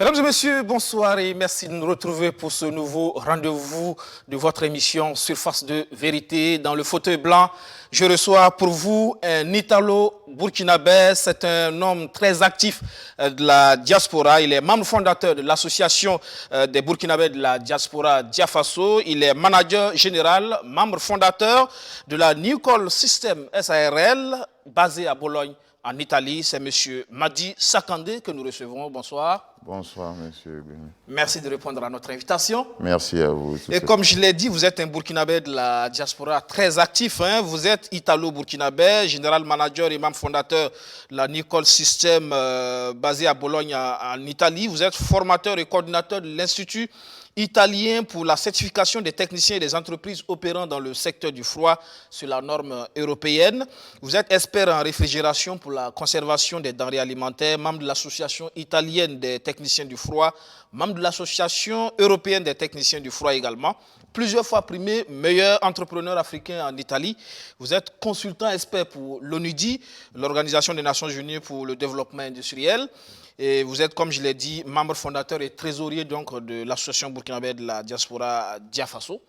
Mesdames et messieurs, bonsoir et merci de nous retrouver pour ce nouveau rendez-vous de votre émission Surface de vérité. Dans le fauteuil blanc, je reçois pour vous un Italo-Burkinabé. C'est un homme très actif de la diaspora. Il est membre fondateur de l'association des Burkinabés de la diaspora Diafaso. Il est manager général, membre fondateur de la New Call System SARL, basée à Bologne, en Italie. C'est M. Madi Sakandé que nous recevons. Bonsoir. Bonsoir, monsieur. Merci de répondre à notre invitation. Merci à vous. Et comme je l'ai dit, vous êtes un Burkinabé de la diaspora très actif. Vous êtes Italo-Burkinabé, général manager et membre fondateur de la Nicole System basée à Bologne en Italie. Vous êtes formateur et coordinateur de l'Institut italien pour la certification des techniciens et des entreprises opérant dans le secteur du froid sur la norme européenne. Vous êtes expert en réfrigération pour la conservation des denrées alimentaires, membre de l'association italienne des techniciens du froid, membre de l'association européenne des techniciens du froid également, plusieurs fois primé meilleur entrepreneur africain en Italie. Vous êtes consultant expert pour l'ONUDI, l'Organisation des Nations Unies pour le développement industriel. Et vous êtes, comme je l'ai dit, membre fondateur et trésorier donc, de l'association burkinabé de la diaspora Diafaso.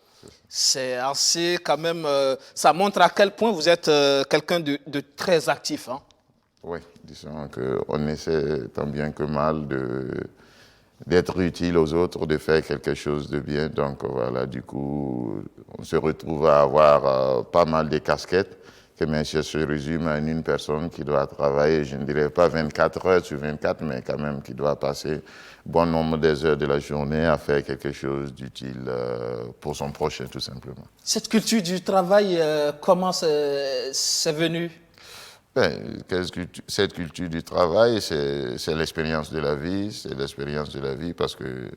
C'est assez quand même, ça montre à quel point vous êtes quelqu'un de très actif. Oui, disons qu'on essaie tant bien que mal d'être utile aux autres, de faire quelque chose de bien. Donc voilà, du coup, on se retrouve à avoir pas mal de casquettes que bien sûr se résume à une personne qui doit travailler, je ne dirais pas 24 heures sur 24, mais quand même qui doit passer bon nombre des heures de la journée à faire quelque chose d'utile pour son prochain, tout simplement. Cette culture du travail, comment c'est venu? Cette culture du travail, c'est l'expérience de la vie, c'est l'expérience de la vie parce que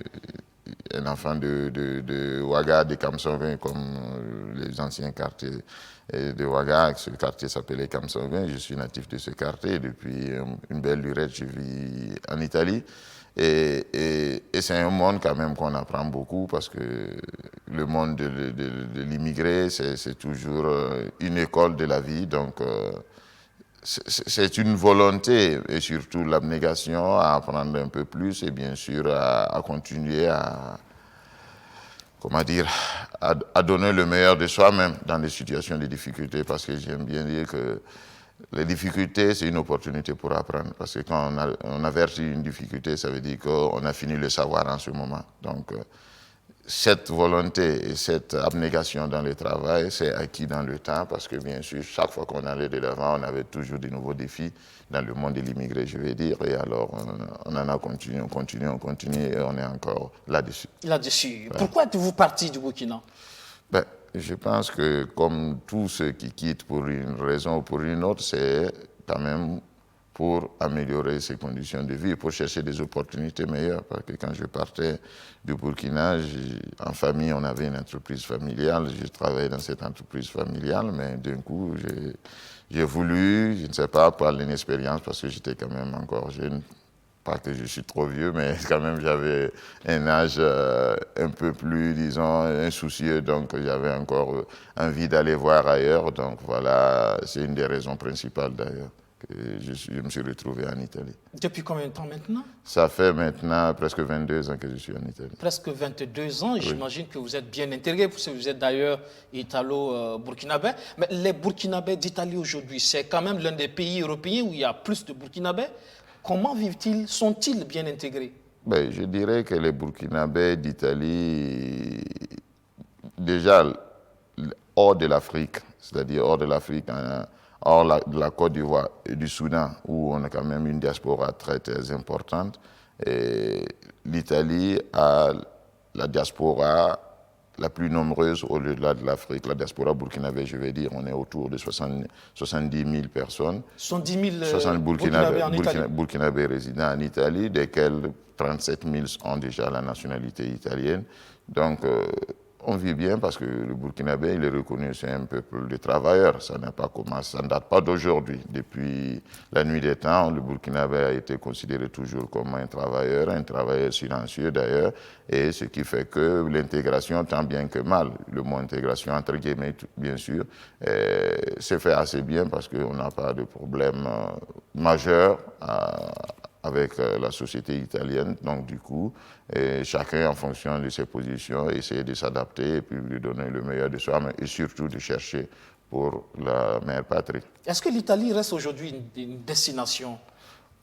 un enfant de Ouaga, de Kamsonvin, comme les anciens quartiers de Ouaga, ce quartier s'appelait Kamsonvin, je suis natif de ce quartier, depuis une belle lurette, je vis en Italie. Et c'est un monde quand même qu'on apprend beaucoup parce que le monde de l'immigré, c'est toujours une école de la vie, donc c'est une volonté et surtout l'abnégation à apprendre un peu plus et bien sûr à continuer à donner le meilleur de soi-même dans des situations de difficulté, parce que j'aime bien dire que les difficultés, c'est une opportunité pour apprendre, parce que quand on avertit une difficulté, ça veut dire qu'on a fini le savoir en ce moment. Donc, cette volonté et cette abnégation dans le travail, c'est acquis dans le temps, parce que bien sûr, chaque fois qu'on allait de l'avant, on avait toujours de nouveaux défis dans le monde de l'immigré, je vais dire, et alors on en a continué, on continue, et on est encore là-dessus. Là-dessus. Ouais. Pourquoi êtes-vous parti du Burkina? Je pense que comme tous ceux qui quittent pour une raison ou pour une autre, c'est quand même pour améliorer ses conditions de vie, pour chercher des opportunités meilleures. Parce que quand je partais du Burkina, en famille, on avait une entreprise familiale, je travaillais dans cette entreprise familiale, mais d'un coup, j'ai voulu, je ne sais pas, par l'inexpérience, parce que j'étais quand même encore jeune, pas que je suis trop vieux, mais quand même j'avais un âge un peu plus, disons, insoucieux, donc j'avais encore envie d'aller voir ailleurs. Donc voilà, c'est une des raisons principales d'ailleurs que je me suis retrouvé en Italie. Depuis combien de temps maintenant? Ça fait maintenant presque 22 ans que je suis en Italie. Presque 22 ans, oui. J'imagine que vous êtes bien intégré, parce que vous êtes d'ailleurs italo-burkinabé. Mais les Burkinabés d'Italie aujourd'hui, c'est quand même l'un des pays européens où il y a plus de Burkinabés. Comment vivent-ils? Sont-ils bien intégrés? Je dirais que les Burkinabés d'Italie, déjà hors de l'Afrique, c'est-à-dire hors de l'Afrique, hors de la Côte d'Ivoire et du Soudan, où on a quand même une diaspora très, très importante, l'Italie a la diaspora la plus nombreuse au-delà de l'Afrique. La diaspora burkinabé, je vais dire, on est autour de 70 000 personnes. 70 000 Burkinabés résidents en Italie, desquels 37 000 ont déjà la nationalité italienne. Donc, on vit bien parce que le Burkinabé, il est reconnu, c'est un peuple de travailleurs. Ça n'a pas commencé, ça ne date pas d'aujourd'hui. Depuis la nuit des temps, le Burkinabé a été considéré toujours comme un travailleur silencieux d'ailleurs, et ce qui fait que l'intégration, tant bien que mal, le mot intégration entre guillemets, bien sûr, s'est fait assez bien parce qu'on n'a pas de problème majeur avec la société italienne. Donc du coup, chacun en fonction de ses positions, essayer de s'adapter et puis lui donner le meilleur de soi, mais et surtout de chercher pour la mère patrie. Est-ce que l'Italie reste aujourd'hui une destination?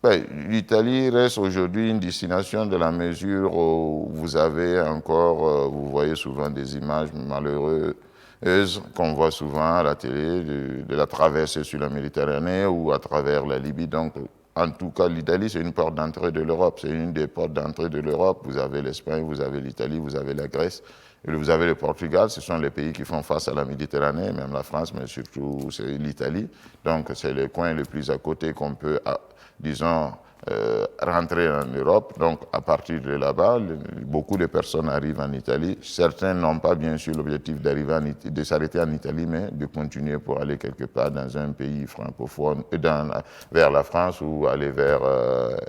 Ben, l'Italie reste aujourd'hui une destination de la mesure où vous avez encore, vous voyez souvent des images malheureuses qu'on voit souvent à la télé de la traversée sur la Méditerranée ou à travers la Libye. Donc, en tout cas, l'Italie, c'est une porte d'entrée de l'Europe. C'est une des portes d'entrée de l'Europe. Vous avez l'Espagne, vous avez l'Italie, vous avez la Grèce, et vous avez le Portugal. Ce sont les pays qui font face à la Méditerranée, même la France, mais surtout c'est l'Italie. Donc, c'est le coin le plus à côté qu'on peut, disons, rentrer en Europe. Donc, à partir de là-bas, beaucoup de personnes arrivent en Italie. Certains n'ont pas, bien sûr, l'objectif de s'arrêter en Italie, mais de continuer pour aller quelque part dans un pays francophone, vers la France ou aller vers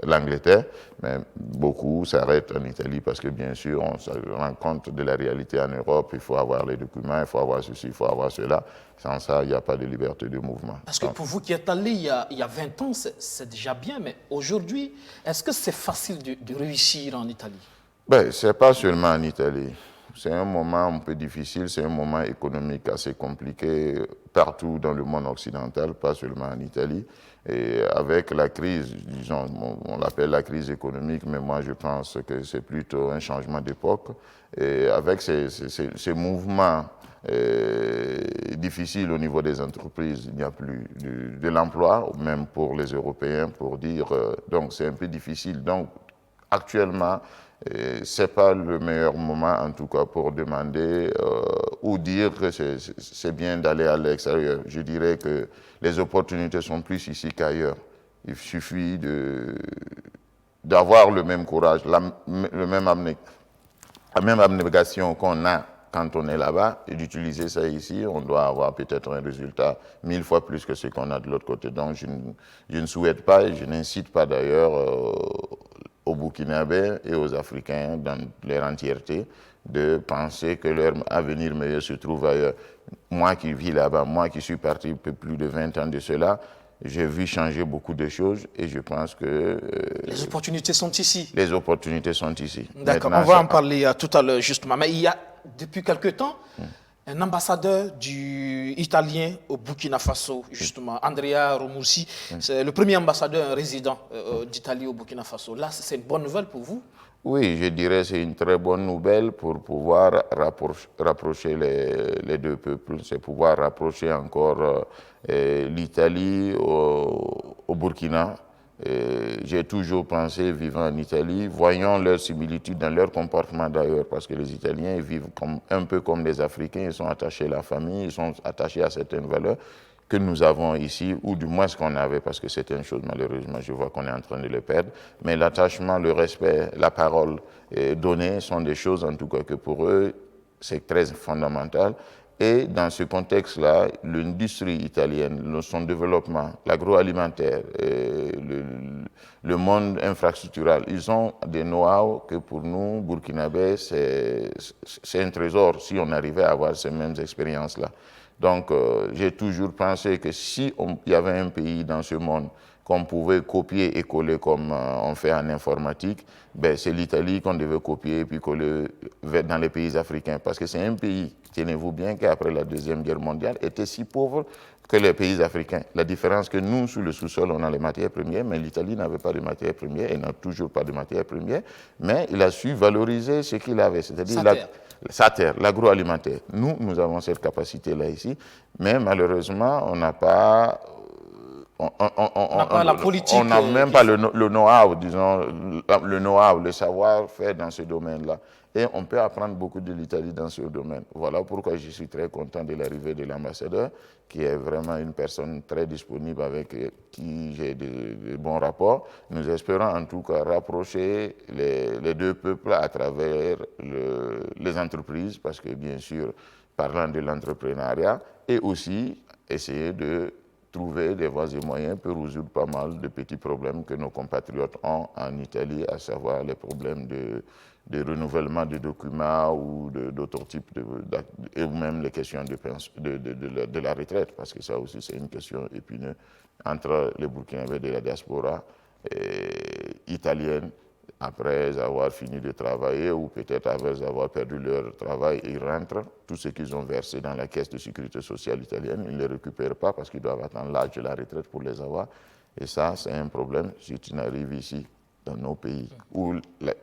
l'Angleterre. Mais beaucoup s'arrêtent en Italie parce que, bien sûr, on se rend compte de la réalité en Europe. Il faut avoir les documents, il faut avoir ceci, il faut avoir cela. Sans ça, il n'y a pas de liberté de mouvement. Parce que pour vous qui êtes allé il y a 20 ans, c'est déjà bien, mais aujourd'hui, est-ce que c'est facile de réussir en Italie? Ben, ce n'est pas seulement en Italie. C'est un moment un peu difficile, c'est un moment économique assez compliqué partout dans le monde occidental, pas seulement en Italie. Et avec la crise, disons, on l'appelle la crise économique, mais moi je pense que c'est plutôt un changement d'époque. Et avec ces mouvements difficile au niveau des entreprises, il n'y a plus de l'emploi, même pour les Européens, pour dire, donc c'est un peu difficile. Donc actuellement, ce n'est pas le meilleur moment en tout cas pour demander ou dire que c'est bien d'aller à l'extérieur. Je dirais que les opportunités sont plus ici qu'ailleurs. Il suffit d'avoir le même courage, la même abnégation qu'on a quand on est là-bas et d'utiliser ça ici, on doit avoir peut-être un résultat 1000 fois plus que ce qu'on a de l'autre côté. Donc je ne souhaite pas et je n'incite pas d'ailleurs aux Burkinabés et aux Africains dans leur entièreté de penser que leur avenir meilleur se trouve ailleurs. Moi qui vis là-bas, moi qui suis parti peu plus de 20 ans de cela, j'ai vu changer beaucoup de choses et je pense que... les opportunités sont ici. Les opportunités sont ici. D'accord, on va en parler tout à l'heure justement. Mais il y a depuis quelque temps un ambassadeur italien au Burkina Faso, justement, Andrea Romursi. C'est le premier ambassadeur résident d'Italie au Burkina Faso. Là, c'est une bonne nouvelle pour vous? Oui, je dirais que c'est une très bonne nouvelle pour pouvoir rapprocher les deux peuples, c'est pouvoir rapprocher encore l'Italie au Burkina. J'ai toujours pensé, vivant en Italie, voyant leurs similitudes dans leur comportement d'ailleurs, parce que les Italiens ils vivent un peu comme les Africains, ils sont attachés à la famille, ils sont attachés à certaines valeurs que nous avons ici, ou du moins ce qu'on avait, parce que c'est une chose, malheureusement, je vois qu'on est en train de le perdre. Mais l'attachement, le respect, la parole donnée sont des choses, en tout cas, que pour eux, c'est très fondamental. Et dans ce contexte-là, l'industrie italienne, son développement, l'agroalimentaire, le monde infrastructural, ils ont des know-how que pour nous, Burkinabés, c'est un trésor si on arrivait à avoir ces mêmes expériences-là. Donc, j'ai toujours pensé que si il y avait un pays dans ce monde qu'on pouvait copier et coller comme on fait en informatique, ben, c'est l'Italie qu'on devait copier et puis coller dans les pays africains. Parce que c'est un pays, tenez-vous bien, qu'après la Deuxième Guerre mondiale, était si pauvre que les pays africains. La différence que nous, sous le sous-sol, on a les matières premières, mais l'Italie n'avait pas de matières premières et n'a toujours pas de matières premières, mais il a su valoriser ce qu'il avait, c'est-à-dire sa terre, l'agroalimentaire. Nous avons cette capacité-là ici, mais malheureusement, on n'a pas... la politique. On n'a même pas le know-how, disons, le know-how, le savoir-faire dans ce domaine-là. Et on peut apprendre beaucoup de l'Italie dans ce domaine. Voilà pourquoi je suis très content de l'arrivée de l'ambassadeur, qui est vraiment une personne très disponible avec qui j'ai de bons rapports. Nous espérons en tout cas rapprocher les deux peuples à travers les entreprises, parce que bien sûr, parlant de l'entrepreneuriat, et aussi essayer de trouver des voies et moyens pour résoudre pas mal de petits problèmes que nos compatriotes ont en Italie, à savoir les problèmes de renouvellement de documents ou d'autres types et même les questions de la retraite, parce que ça aussi c'est une question épineuse entre les Burkinabés de la diaspora. italiennes, après avoir fini de travailler ou peut-être après avoir perdu leur travail, ils rentrent, tout ce qu'ils ont versé dans la caisse de sécurité sociale italienne, ils ne les récupèrent pas parce qu'ils doivent attendre l'âge de la retraite pour les avoir. Et ça, c'est un problème si tu n'arrives ici, dans nos pays, où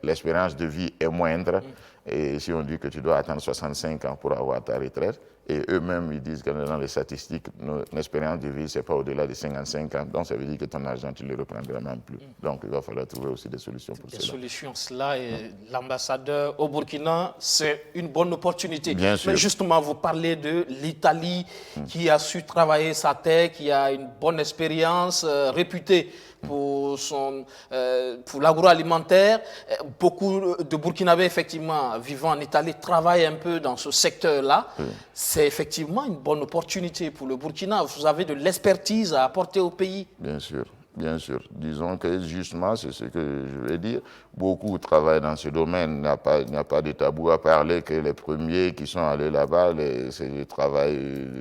l'espérance de vie est moindre. Et si on dit que tu dois attendre 65 ans pour avoir ta retraite, et eux-mêmes, ils disent que dans les statistiques, notre espérance de vie, ce n'est pas au-delà de 55 ans. Donc, ça veut dire que ton argent, tu ne le reprendras même plus. Donc, il va falloir trouver aussi des solutions pour cela. Des solutions, cela, et l'ambassadeur au Burkina, c'est une bonne opportunité. Bien sûr. Mais justement, vous parlez de l'Italie qui a su travailler sa terre, qui a une bonne expérience, réputée pour l'agroalimentaire. Beaucoup de Burkinabés, effectivement, vivant en Italie, travaillent un peu dans ce secteur-là. C'est effectivement une bonne opportunité pour le Burkina. Vous avez de l'expertise à apporter au pays. Bien sûr. Bien sûr. Disons que justement, c'est ce que je vais dire. Beaucoup travaillent dans ce domaine. Il n'y a pas de tabou à parler que les premiers qui sont allés là-bas, c'est le travail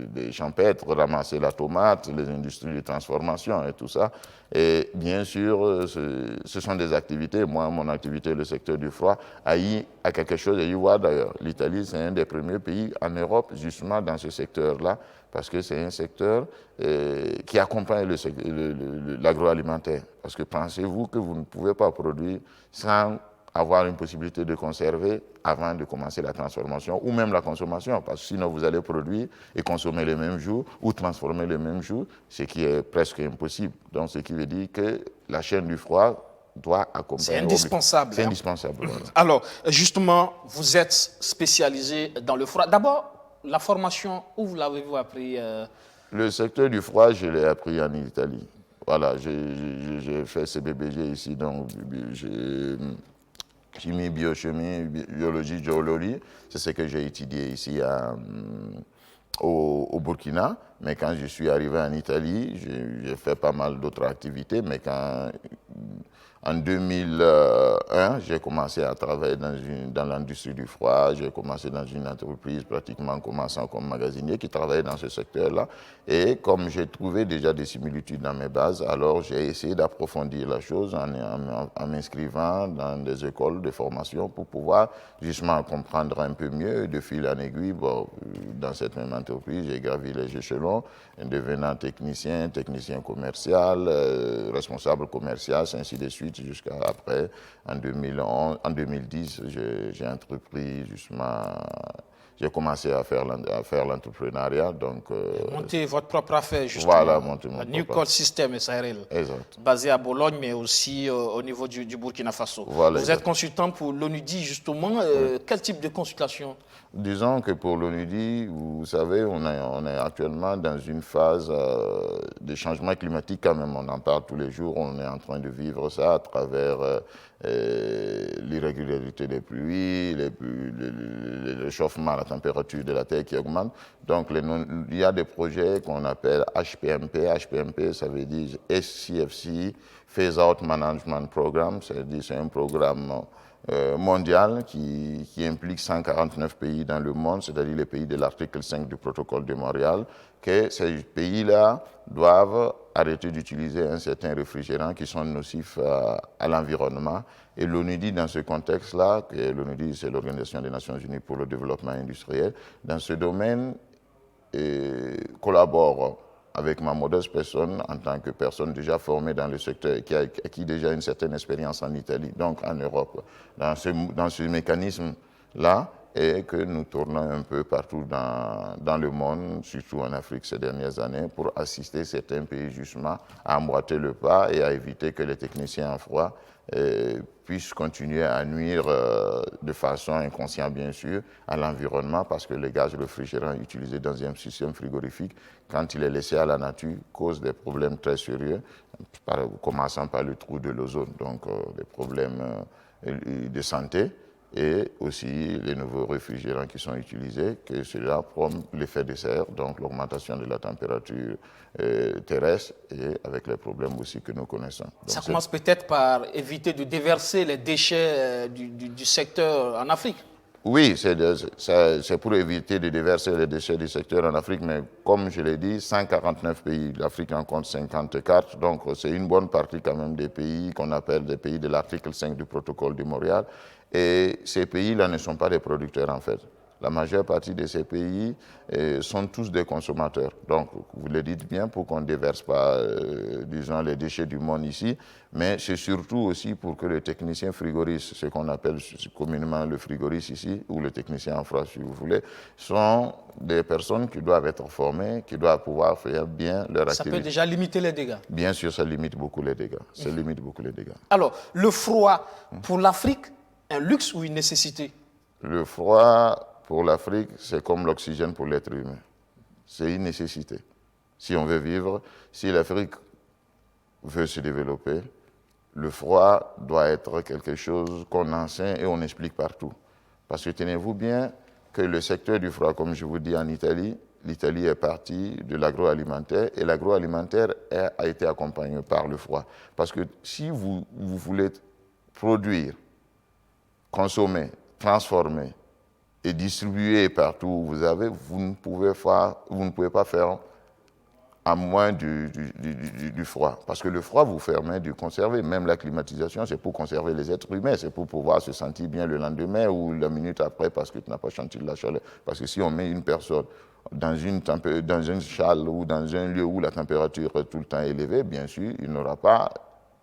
des champêtres, ramasser la tomate, les industries de transformation et tout ça. Et bien sûr, ce sont des activités. Moi, mon activité, le secteur du froid, a quelque chose à y voir d'ailleurs. L'Italie, c'est un des premiers pays en Europe, justement, dans ce secteur-là, parce que c'est un secteur qui accompagne l'agroalimentaire. Parce que pensez-vous que vous ne pouvez pas produire sans avoir une possibilité de conserver avant de commencer la transformation ou même la consommation, parce que sinon vous allez produire et consommer les mêmes jours ou transformer les mêmes jours, ce qui est presque impossible. Donc ce qui veut dire que la chaîne du froid doit accompagner. C'est indispensable. C'est indispensable. Voilà. Alors, justement, vous êtes spécialisé dans le froid. D'abord, la formation, où vous l'avez-vous appris Le secteur du froid, je l'ai appris en Italie. Voilà, j'ai fait CBBG ici, donc j'ai chimie, biochimie, biologie, géologie. C'est ce que j'ai étudié ici au Burkina. Mais quand je suis arrivé en Italie, j'ai fait pas mal d'autres activités. Mais en 2001, j'ai commencé à travailler dans l'industrie du froid. J'ai commencé dans une entreprise pratiquement commençant comme magasinier qui travaillait dans ce secteur-là. Et comme j'ai trouvé déjà des similitudes dans mes bases, alors j'ai essayé d'approfondir la chose en m'inscrivant dans des écoles de formation pour pouvoir justement comprendre un peu mieux. Et de fil en aiguille, dans cette même entreprise, j'ai gravi les échelons, devenant technicien commercial, responsable commercial, ainsi de suite, jusqu'à après, en 2010, j'ai entrepris justement, j'ai commencé à faire l'entrepreneuriat. Donc, monter votre propre affaire, justement. Voilà, monter mon New Call System SARL. Exact. Basé à Bologne, mais aussi au niveau du Burkina Faso. Voilà, vous êtes consultant pour l'ONUDI, justement. Quel type de consultation? Disons que pour l'ONUDI, vous savez, on est actuellement dans une phase de changement climatique quand même. On en parle tous les jours, on est en train de vivre ça à travers l'irrégularité des pluies, le réchauffement, la température de la Terre qui augmente. Donc il y a des projets qu'on appelle HPMP. HPMP, ça veut dire SCFC, Phase Out Management Program. C'est-à-dire c'est un programme mondial qui implique 149 pays dans le monde, c'est-à-dire les pays de l'article 5 du protocole de Montréal, que ces pays-là doivent arrêter d'utiliser un certain réfrigérant qui sont nocifs à l'environnement. Et l'ONUDI, dans ce contexte-là, que l'ONUDI, c'est l'Organisation des Nations Unies pour le développement industriel, dans ce domaine, collabore avec ma modeste personne, en tant que personne déjà formée dans le secteur, qui a acquis déjà une certaine expérience en Italie, donc en Europe, dans ce mécanisme-là, et que nous tournons un peu partout dans le monde, surtout en Afrique ces dernières années, pour assister certains pays justement à emboîter le pas et à éviter que les techniciens en froid puissent continuer à nuire de façon inconsciente, bien sûr, à l'environnement, parce que le gaz réfrigérant utilisé dans un système frigorifique, quand il est laissé à la nature, cause des problèmes très sérieux, commençant par le trou de l'ozone, donc des problèmes de santé, et aussi les nouveaux réfrigérants qui sont utilisés, que cela promeut l'effet de serre, donc l'augmentation de la température terrestre, et avec les problèmes aussi que nous connaissons. Donc ça commence peut-être par éviter de déverser les déchets du secteur en Afrique. Oui, c'est pour éviter de déverser les déchets du secteur en Afrique, mais comme je l'ai dit, 149 pays, l'Afrique en compte 54, donc c'est une bonne partie quand même des pays qu'on appelle des pays de l'article 5 du protocole de Montréal. Et ces pays-là ne sont pas des producteurs en fait. La majeure partie de ces pays sont tous des consommateurs. Donc, vous le dites bien, pour qu'on ne déverse pas, disons, les déchets du monde ici, mais c'est surtout aussi pour que le technicien frigoriste, ce qu'on appelle communément le frigoriste ici, ou le technicien en froid, si vous voulez, sont des personnes qui doivent être formées, qui doivent pouvoir faire bien leur activité. Ça peut déjà limiter les dégâts. Bien sûr, ça limite beaucoup les dégâts. Ça limite beaucoup les dégâts. Alors, le froid, pour l'Afrique, un luxe ou une nécessité? Le froid, pour l'Afrique, c'est comme l'oxygène pour l'être humain. C'est une nécessité. Si on veut vivre, si l'Afrique veut se développer, le froid doit être quelque chose qu'on enseigne et on explique partout. Parce que tenez-vous bien que le secteur du froid, comme je vous dis en Italie, l'Italie est partie de l'agroalimentaire et l'agroalimentaire a été accompagné par le froid. Parce que si vous voulez produire, consommer, transformer et distribuer partout où vous avez, vous ne pouvez pas faire à moins du froid. Parce que le froid vous permet de conserver. Même la climatisation, c'est pour conserver les êtres humains. C'est pour pouvoir se sentir bien le lendemain ou la minute après parce que tu n'as pas senti de la chaleur. Parce que si on met une personne dans une salle ou dans un lieu où la température est tout le temps élevée, bien sûr, il n'aura pas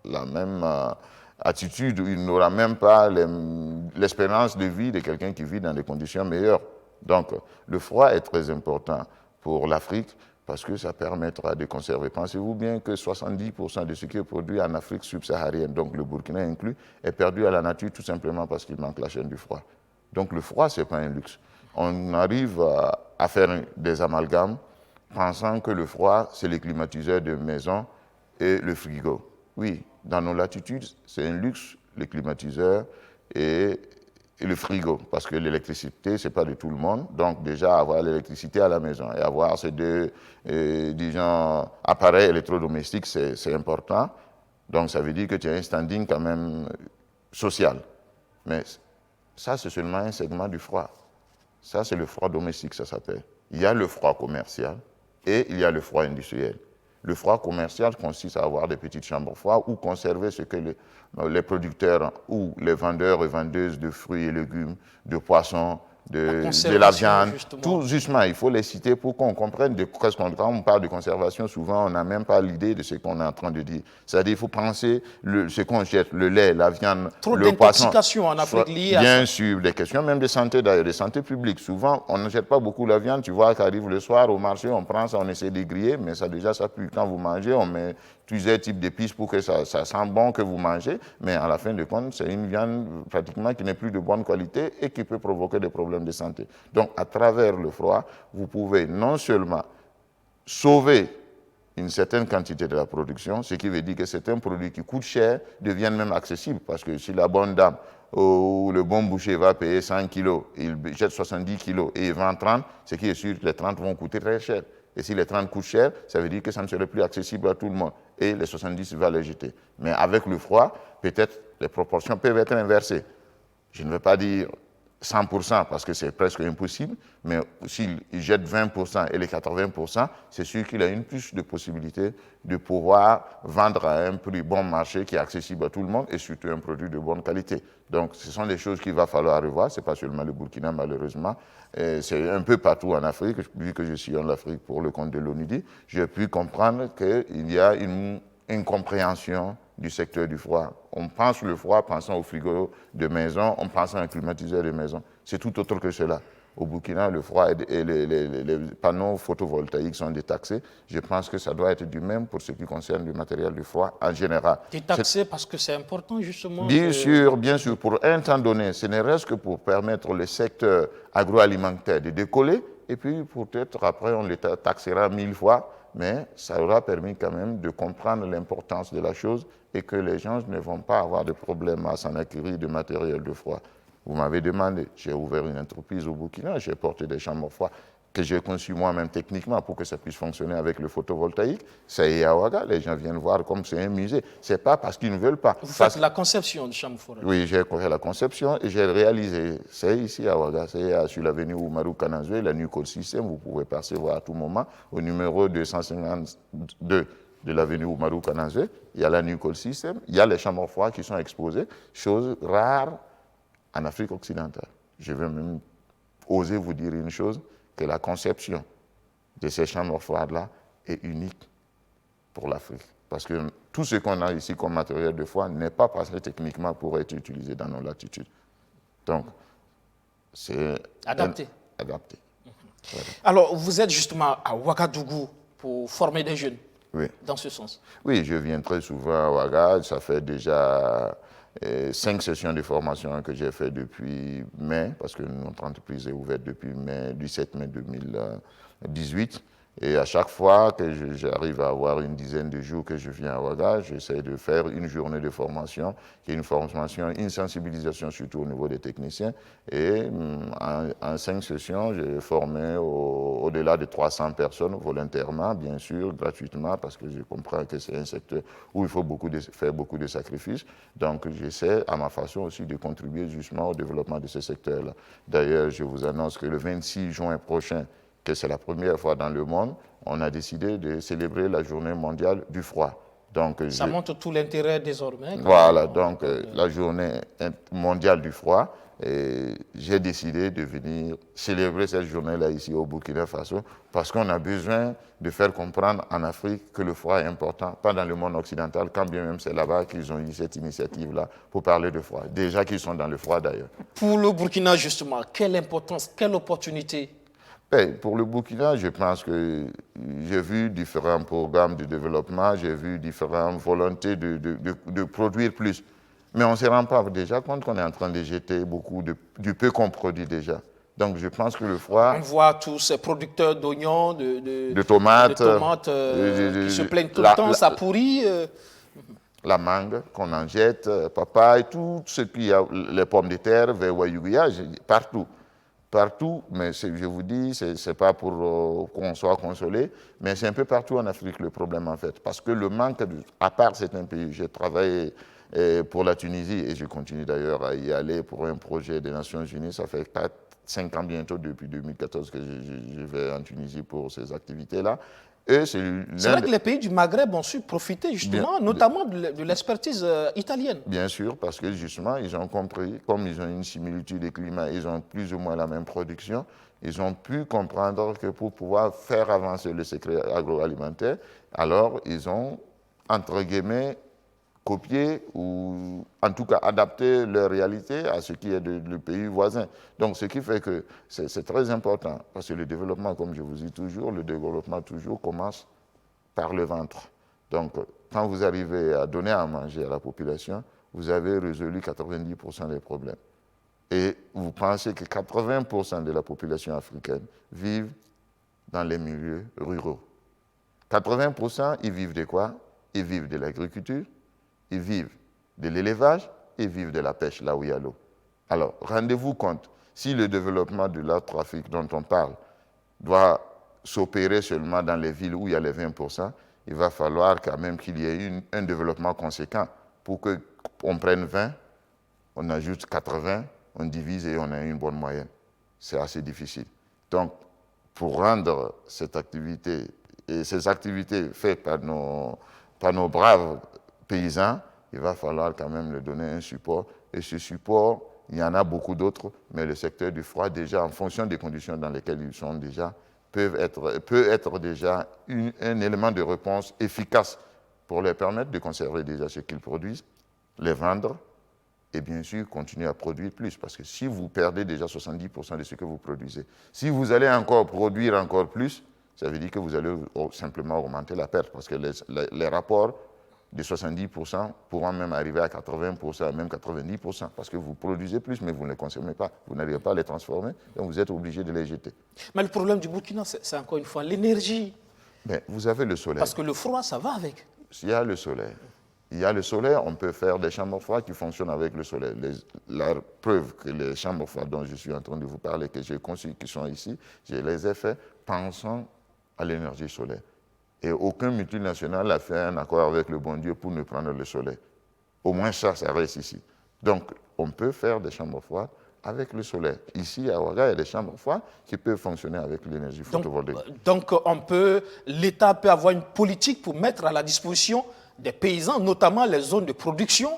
la même attitude, il n'aura même pas l'espérance de vie de quelqu'un qui vit dans des conditions meilleures. Donc, le froid est très important pour l'Afrique parce que ça permettra de conserver. Pensez-vous bien que 70% de ce qui est produit en Afrique subsaharienne, donc le Burkina inclus, est perdu à la nature tout simplement parce qu'il manque la chaîne du froid. Donc le froid, ce n'est pas un luxe. On arrive à faire des amalgames pensant que le froid, c'est les climatiseurs de maison et le frigo. Oui, dans nos latitudes, c'est un luxe, les climatiseurs et le frigo, parce que l'électricité, ce n'est pas de tout le monde. Donc déjà, avoir l'électricité à la maison et avoir ces deux disons, appareils électrodomestiques, c'est important. Donc ça veut dire que tu as un standing quand même social. Mais ça, c'est seulement un segment du froid. Ça, c'est le froid domestique, ça s'appelle. Il y a le froid commercial et il y a le froid industriel. Le froid commercial consiste à avoir des petites chambres froides ou conserver ce que les producteurs ou les vendeurs et vendeuses de fruits et légumes, de poissons, de la viande, justement. Tout justement, il faut les citer pour qu'on comprenne quand on parle de conservation, souvent on n'a même pas l'idée de ce qu'on est en train de dire. C'est-à-dire qu'il faut penser ce qu'on jette, le lait, la viande, trop le poisson. Trop d'intoxication en Afrique liée à ça. Bien sûr, des questions même de santé d'ailleurs, de santé publique. Souvent, on ne jette pas beaucoup la viande, tu vois, ça arrive le soir au marché, on prend ça, on essaie de griller, mais ça déjà ça pue. Quand vous mangez, on met plusieurs types d'épices pour que ça sent bon que vous mangez, mais à la fin de compte, c'est une viande pratiquement qui n'est plus de bonne qualité et qui peut provoquer des problèmes de santé. Donc, à travers le froid, vous pouvez non seulement sauver une certaine quantité de la production, ce qui veut dire que certains produits qui coûtent cher deviennent même accessibles, parce que si la bonne dame ou le bon boucher va payer 100 kilos, il jette 70 kilos et il vend 30, ce qui est sûr que les 30 vont coûter très cher. Et si les 30 coûtent cher, ça veut dire que ça ne serait plus accessible à tout le monde. Et les 70 va les jeter. Mais avec le froid, peut-être les proportions peuvent être inversées. Je ne veux pas dire 100% parce que c'est presque impossible, mais s'il jette 20% et les 80%, c'est sûr qu'il a une plus de possibilités de pouvoir vendre à un prix bon marché qui est accessible à tout le monde et surtout un produit de bonne qualité. Donc ce sont des choses qu'il va falloir revoir, ce n'est pas seulement le Burkina malheureusement, c'est un peu partout en Afrique, vu que je suis en Afrique pour le compte de l'ONUDI, j'ai pu comprendre qu'il y a une incompréhension du secteur du froid. On pense le froid pensant au frigo de maison, on pense à un climatiseur de maison. C'est tout autre que cela. Au Burkina, le froid et les panneaux photovoltaïques sont détaxés. Je pense que ça doit être du même pour ce qui concerne le matériel du froid en général. Détaxé parce que c'est important justement. Bien sûr, bien sûr. Pour un temps donné, ce n'est reste que pour permettre le secteur agroalimentaire de décoller et puis peut-être après on les taxera 1000 fois. Mais ça aura permis quand même de comprendre l'importance de la chose et que les gens ne vont pas avoir de problème à s'en acquérir de matériel de froid. Vous m'avez demandé, j'ai ouvert une entreprise au Burkina, j'ai porté des chambres froides. que j'ai conçu moi-même techniquement pour que ça puisse fonctionner avec le photovoltaïque, c'est à Ouaga. Les gens viennent voir comme c'est un musée. Ce n'est pas parce qu'ils ne veulent pas. Vous faites la conception de chambre forêt. Oui, j'ai fait la conception et j'ai réalisé. C'est ici à Ouaga, c'est sur l'avenue Oumarou Kanazoué, la Nucol System. Vous pouvez passer voir à tout moment au numéro 252 de l'avenue Oumarou Kanazoué. Il y a la Nucol System, il y a les chambres froides qui sont exposées, chose rare en Afrique occidentale. Je vais même oser vous dire une chose, que la conception de ces chambres froides-là est unique pour l'Afrique. Parce que tout ce qu'on a ici comme matériel de froid n'est pas passé techniquement pour être utilisé dans nos latitudes. Donc, c'est adapté. Adapté. Voilà. Alors, vous êtes justement à Ouagadougou pour former des jeunes, oui, dans ce sens. Oui, je viens très souvent à Ouaga. Ça fait déjà 5 sessions de formation que j'ai fait depuis mai, parce que notre entreprise est ouverte depuis mai, du 7 mai 2018. Et à chaque fois que j'arrive à avoir une dizaine de jours que je viens à Ouaga, j'essaie de faire une journée de formation, qui est une formation, une sensibilisation surtout au niveau des techniciens. Et en 5 sessions, j'ai formé au-delà de 300 personnes volontairement, bien sûr, gratuitement, parce que je comprends que c'est un secteur où il faut faire beaucoup de sacrifices. Donc j'essaie à ma façon aussi de contribuer justement au développement de ce secteur-là. D'ailleurs, je vous annonce que le 26 juin prochain, que c'est la première fois dans le monde, on a décidé de célébrer la journée mondiale du froid. Donc, ça montre tout l'intérêt désormais. Voilà, donc la journée mondiale du froid, j'ai décidé de venir célébrer cette journée-là ici au Burkina Faso, parce qu'on a besoin de faire comprendre en Afrique que le froid est important, pas dans le monde occidental, quand bien même c'est là-bas qu'ils ont eu cette initiative-là pour parler de froid. Déjà qu'ils sont dans le froid d'ailleurs. Pour le Burkina justement, quelle importance, quelle opportunité? Pour le Burkina, je pense que j'ai vu différents programmes de développement, j'ai vu différentes volontés de produire plus. Mais on ne se rend pas déjà compte qu'on est en train de jeter beaucoup du peu qu'on produit déjà. Donc je pense que le froid... On voit tous ces producteurs d'oignons, de tomates, qui se plaignent tout le temps, ça pourrit. La mangue qu'on en jette, papaye, tout ce qu'il y a, les pommes de terre, vers Wayuguya, partout. Partout, mais je vous dis, ce n'est pas pour qu'on soit consolé, mais c'est un peu partout en Afrique le problème en fait. Parce que le manque, à part certains pays, j'ai travaillé pour la Tunisie et je continue d'ailleurs à y aller pour un projet des Nations Unies. Ça fait 5 ans bientôt, depuis 2014 que je vais en Tunisie pour ces activités-là. C'est vrai que les pays du Maghreb ont su profiter justement, notamment de l'expertise italienne. Bien sûr, parce que justement, ils ont compris, comme ils ont une similitude de climat, ils ont plus ou moins la même production, ils ont pu comprendre que pour pouvoir faire avancer le secret agroalimentaire, alors ils ont, entre guillemets, copier ou en tout cas adapter leur réalité à ce qui est du pays voisin. Donc ce qui fait que c'est très important, parce que le développement, comme je vous dis toujours, le développement toujours commence par le ventre. Donc quand vous arrivez à donner à manger à la population, vous avez résolu 90% des problèmes. Et vous pensez que 80% de la population africaine vivent dans les milieux ruraux. 80%, ils vivent de quoi? Ils vivent de l'agriculture, ils vivent de l'élevage, ils vivent de la pêche, là où il y a l'eau. Alors, rendez-vous compte, si le développement de l'art-trafic dont on parle doit s'opérer seulement dans les villes où il y a les 20%, il va falloir quand même qu'il y ait un développement conséquent pour qu'on prenne 20, on ajoute 80, on divise et on a une bonne moyenne. C'est assez difficile. Donc, pour rendre cette activité, et ces activités faites par nos braves paysans, il va falloir quand même leur donner un support. Et ce support, il y en a beaucoup d'autres, mais le secteur du froid, déjà, en fonction des conditions dans lesquelles ils sont déjà, peut être déjà un élément de réponse efficace pour leur permettre de conserver déjà ce qu'ils produisent, les vendre et bien sûr continuer à produire plus. Parce que si vous perdez déjà 70% de ce que vous produisez, si vous allez encore produire encore plus, ça veut dire que vous allez simplement augmenter la perte. Parce que les rapports de 70% pourront même arriver à 80%, même 90%, parce que vous produisez plus, mais vous ne les consommez pas. Vous n'arrivez pas à les transformer, donc vous êtes obligé de les jeter. Mais le problème du Burkina, c'est encore une fois l'énergie. Mais vous avez le soleil. Parce que le froid, ça va avec. Il y a le soleil. Il y a le solaire, on peut faire des chambres froides qui fonctionnent avec le solaire. La preuve que les chambres froides dont je suis en train de vous parler, que j'ai conçues, qui sont ici, je les ai fait pensant à l'énergie solaire. Et aucun multinational n'a fait un accord avec le bon Dieu pour ne prendre le soleil. Au moins ça reste ici. Donc, on peut faire des chambres froides avec le solaire. Ici, à Ouaga, il y a des chambres froides qui peuvent fonctionner avec l'énergie photovoltaïque. Donc, l'État peut avoir une politique pour mettre à la disposition des paysans, notamment les zones de production,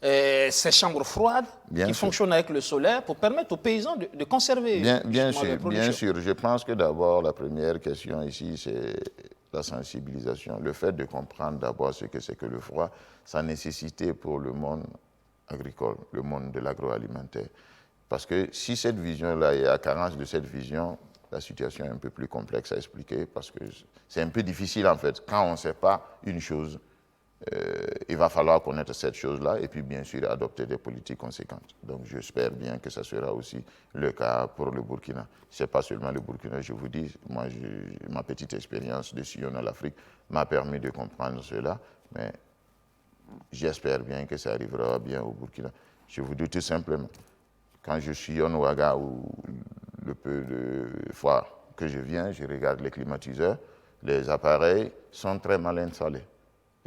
ces chambres froides qui fonctionnent avec le solaire pour permettre aux paysans de conserver bien sûr. Je pense que d'abord, la première question ici, c'est la sensibilisation. Le fait de comprendre d'abord ce que c'est que le froid, sa nécessité pour le monde agricole, le monde de l'agroalimentaire. Parce que si cette vision-là, il y a carence de cette vision, la situation est un peu plus complexe à expliquer parce que c'est un peu difficile en fait. Quand on ne sait pas une chose, il va falloir connaître cette chose-là et puis bien sûr adopter des politiques conséquentes. Donc j'espère bien que ça sera aussi le cas pour le Burkina. Ce n'est pas seulement le Burkina, je vous dis, moi ma petite expérience de sillonner l'Afrique m'a permis de comprendre cela, mais j'espère bien que ça arrivera bien au Burkina. Je vous dis tout simplement, quand je sillonne Ouaga ou le peu de fois que je viens, je regarde les climatiseurs, les appareils sont très mal installés.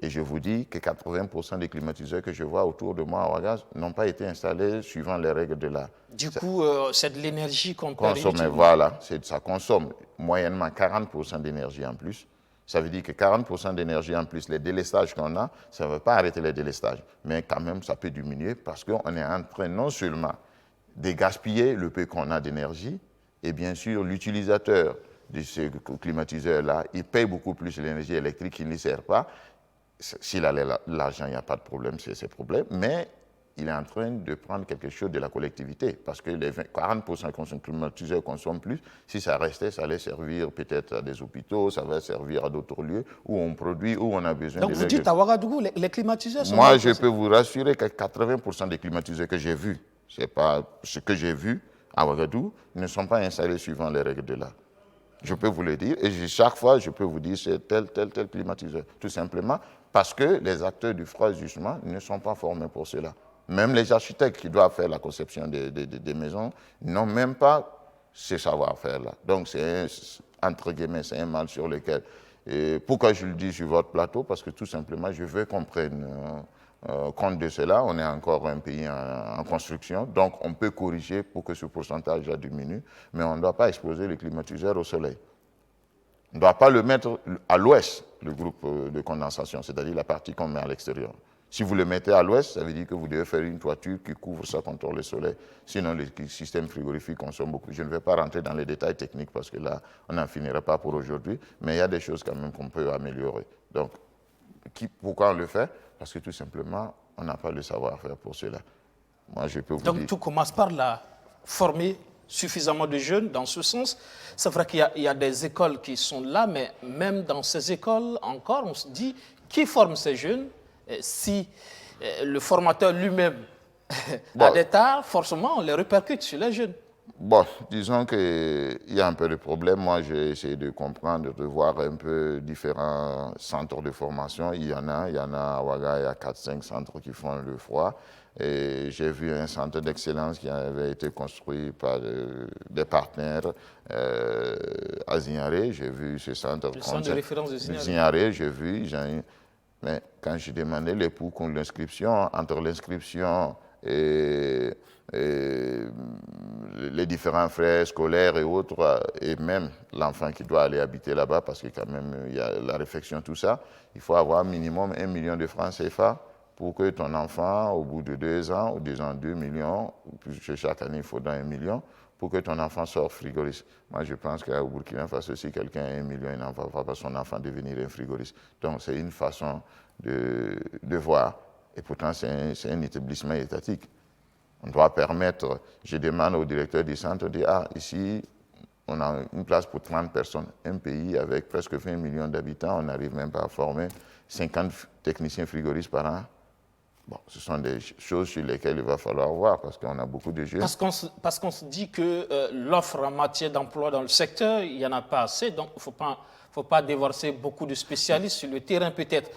Et je vous dis que 80% des climatiseurs que je vois autour de moi à Ouaga n'ont pas été installés suivant les règles de l'art. Du coup, c'est de l'énergie qu'on peut consommer. Voilà, ça consomme moyennement 40% d'énergie en plus. Ça veut dire que 40% d'énergie en plus, les délestages qu'on a, ça ne va pas arrêter les délestages. Mais quand même, ça peut diminuer parce qu'on est en train non seulement de gaspiller le peu qu'on a d'énergie, et bien sûr, l'utilisateur de ce climatiseur-là, il paye beaucoup plus l'énergie électrique qui ne lui sert pas. S'il a l'argent, il n'y a pas de problème, c'est ses problèmes, mais il est en train de prendre quelque chose de la collectivité, parce que les 40% que climatiseurs consomment plus, si ça restait, ça allait servir peut-être à des hôpitaux, ça va servir à d'autres lieux où on produit, où on a besoin de... Donc vous dites à Ouagadougou, les climatiseurs sont... Moi, je peux vous rassurer que 80% des climatiseurs que j'ai vus, c'est pas ce que j'ai vu à Ouagadougou, ne sont pas installés suivant les règles de l'art. Je peux vous le dire, et chaque fois, je peux vous dire c'est tel climatiseur. Tout simplement parce que les acteurs du froid, justement, ne sont pas formés pour cela. Même les architectes qui doivent faire la conception des maisons n'ont même pas ce savoir-faire-là. Donc, c'est entre guillemets, c'est un mal sur lequel... Et pourquoi je le dis sur votre plateau? Parce que tout simplement, je veux qu'on prenne compte de cela. On est encore un pays en construction, donc on peut corriger pour que ce pourcentage diminue, mais on ne doit pas exposer le climatiseur au soleil. On ne doit pas le mettre à l'ouest, le groupe de condensation, c'est-à-dire la partie qu'on met à l'extérieur. Si vous le mettez à l'ouest, ça veut dire que vous devez faire une toiture qui couvre ça contre le soleil. Sinon, le système frigorifique consomme beaucoup. Je ne vais pas rentrer dans les détails techniques parce que là, on n'en finira pas pour aujourd'hui. Mais il y a des choses quand même qu'on peut améliorer. Donc, pourquoi on le fait? Parce que tout simplement, on n'a pas le savoir-faire pour cela. Moi, je peux vous dire... Donc, tout commence par former suffisamment de jeunes dans ce sens. C'est vrai qu'il y a des écoles qui sont là, mais même dans ces écoles, encore, on se dit, qui forme ces jeunes? Si le formateur lui-même a des tares, forcément, on les répercute sur les jeunes. Bon, disons qu'il y a un peu de problème. Moi, j'ai essayé de comprendre, de voir un peu différents centres de formation. Il y en a à Ouaga, il y a 4-5 centres qui font le froid. Et j'ai vu un centre d'excellence qui avait été construit par des partenaires à Zignaré. J'ai vu ce centre. Le centre de référence de Zignaré, j'ai vu. Mais quand j'ai demandé les coûts contre l'inscription, entre l'inscription et les différents frais scolaires et autres, et même l'enfant qui doit aller habiter là-bas, parce que quand même, il y a la réflexion, tout ça, il faut avoir minimum 1 million de francs CFA pour que ton enfant, au bout de 2 ans, ou 2 ans, 2 millions, puisque chaque année, il faudra 1 million, pour que ton enfant sorte frigoriste. Moi, je pense qu'au Burkina Faso, si quelqu'un a 1 million, il n'en va pas son enfant devenir un frigoriste. Donc, c'est une façon de voir. Et pourtant, c'est un établissement étatique. On doit permettre, je demande au directeur du centre, de dire, ah, ici, on a une place pour 30 personnes. Un pays avec presque 20 millions d'habitants, on n'arrive même pas à former 50 techniciens frigoristes par an. Bon, ce sont des choses sur lesquelles il va falloir voir, parce qu'on a beaucoup de jeunes. Parce qu'on se dit que l'offre en matière d'emploi dans le secteur, il n'y en a pas assez, donc il ne faut pas déverser beaucoup de spécialistes sur le terrain peut-être.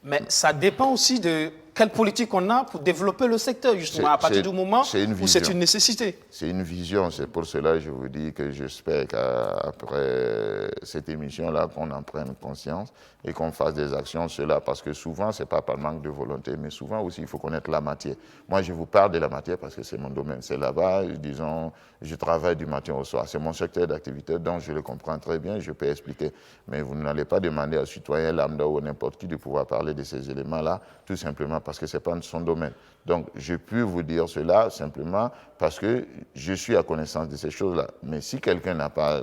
Mais ça dépend aussi de quelle politique on a pour développer le secteur, justement, à partir du moment où c'est une nécessité. C'est une vision, c'est pour cela que je vous dis que j'espère qu'après cette émission-là, qu'on en prenne conscience et qu'on fasse des actions sur cela, parce que souvent, ce n'est pas par manque de volonté, mais souvent aussi, il faut connaître la matière. Moi, je vous parle de la matière parce que c'est mon domaine. C'est là-bas, disons, je travaille du matin au soir. C'est mon secteur d'activité, donc je le comprends très bien, je peux expliquer. Mais vous n'allez pas demander à un citoyen lambda ou n'importe qui de pouvoir parler de ces éléments-là, tout simplement parce que ce n'est pas son domaine. Donc, je peux vous dire cela simplement parce que je suis à connaissance de ces choses-là. Mais si quelqu'un n'a pas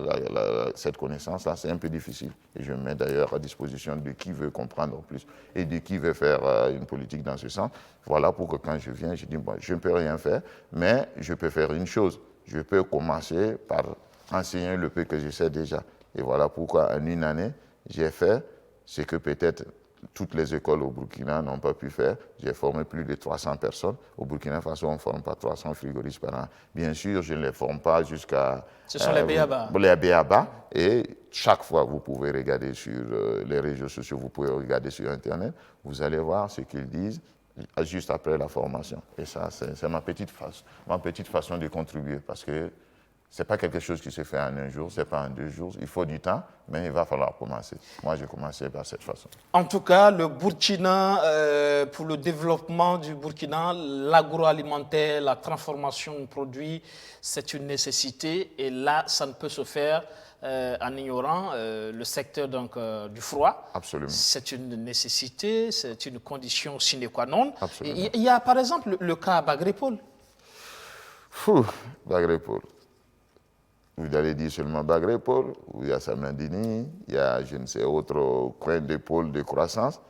cette connaissance-là, c'est un peu difficile. Et je me mets d'ailleurs à disposition de qui veut comprendre en plus et de qui veut faire une politique dans ce sens. Voilà pourquoi quand je viens, je dis, bon, je ne peux rien faire, mais je peux faire une chose. Je peux commencer par enseigner le peu que je sais déjà. Et voilà pourquoi en une année, j'ai fait ce que peut-être toutes les écoles au Burkina n'ont pas pu faire. J'ai formé plus de 300 personnes. Au Burkina Faso, on ne forme pas 300 frigoristes par an. Bien sûr, je ne les forme pas jusqu'à... Ce sont les B.A.B.A. Les B.A.B.A. Et chaque fois, vous pouvez regarder sur les réseaux sociaux, vous pouvez regarder sur Internet, vous allez voir ce qu'ils disent juste après la formation. Et ça, c'est ma petite façon de contribuer parce que ce n'est pas quelque chose qui se fait en un jour, ce n'est pas en 2 jours. Il faut du temps, mais il va falloir commencer. Moi, j'ai commencé par cette façon. En tout cas, le Burkina, pour le développement du Burkina, l'agroalimentaire, la transformation de produits, c'est une nécessité. Et là, ça ne peut se faire en ignorant le secteur donc, du froid. Absolument. C'est une nécessité, c'est une condition sine qua non. Absolument. Il y a par exemple le cas Bagrépol. Bagrépol. Vous allez dire seulement Bagrépol, il y a Samandini, il y a je ne sais autre coin de pôle de croissance.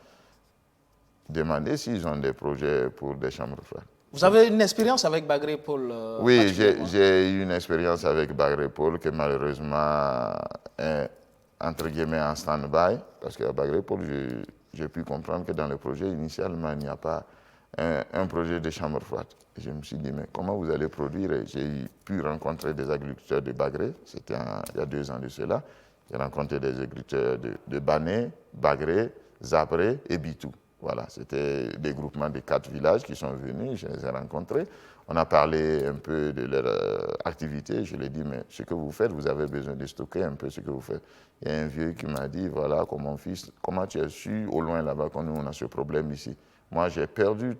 Demandez s'ils ont des projets pour des chambres froides. Vous avez une expérience avec Bagrépol? Oui, j'ai eu une expérience avec Bagrépol qui malheureusement est entre guillemets en stand-by, parce qu'à Bagrépol, j'ai pu comprendre que dans le projet, initialement, il n'y a pas un projet de chambre froide. Je me suis dit, mais comment vous allez produire? J'ai pu rencontrer des agriculteurs de Bagré, c'était il y a 2 ans de cela. J'ai rencontré des agriculteurs de Bané, Bagré, Zabré et Bitou. Voilà, c'était des groupements de 4 villages qui sont venus, je les ai rencontrés. On a parlé un peu de leur activité. Je lui ai dit, mais ce que vous faites, vous avez besoin de stocker un peu ce que vous faites. Il y a un vieux qui m'a dit, voilà, mon fils, comment tu as su au loin là-bas quand nous on a ce problème ici? Moi, j'ai perdu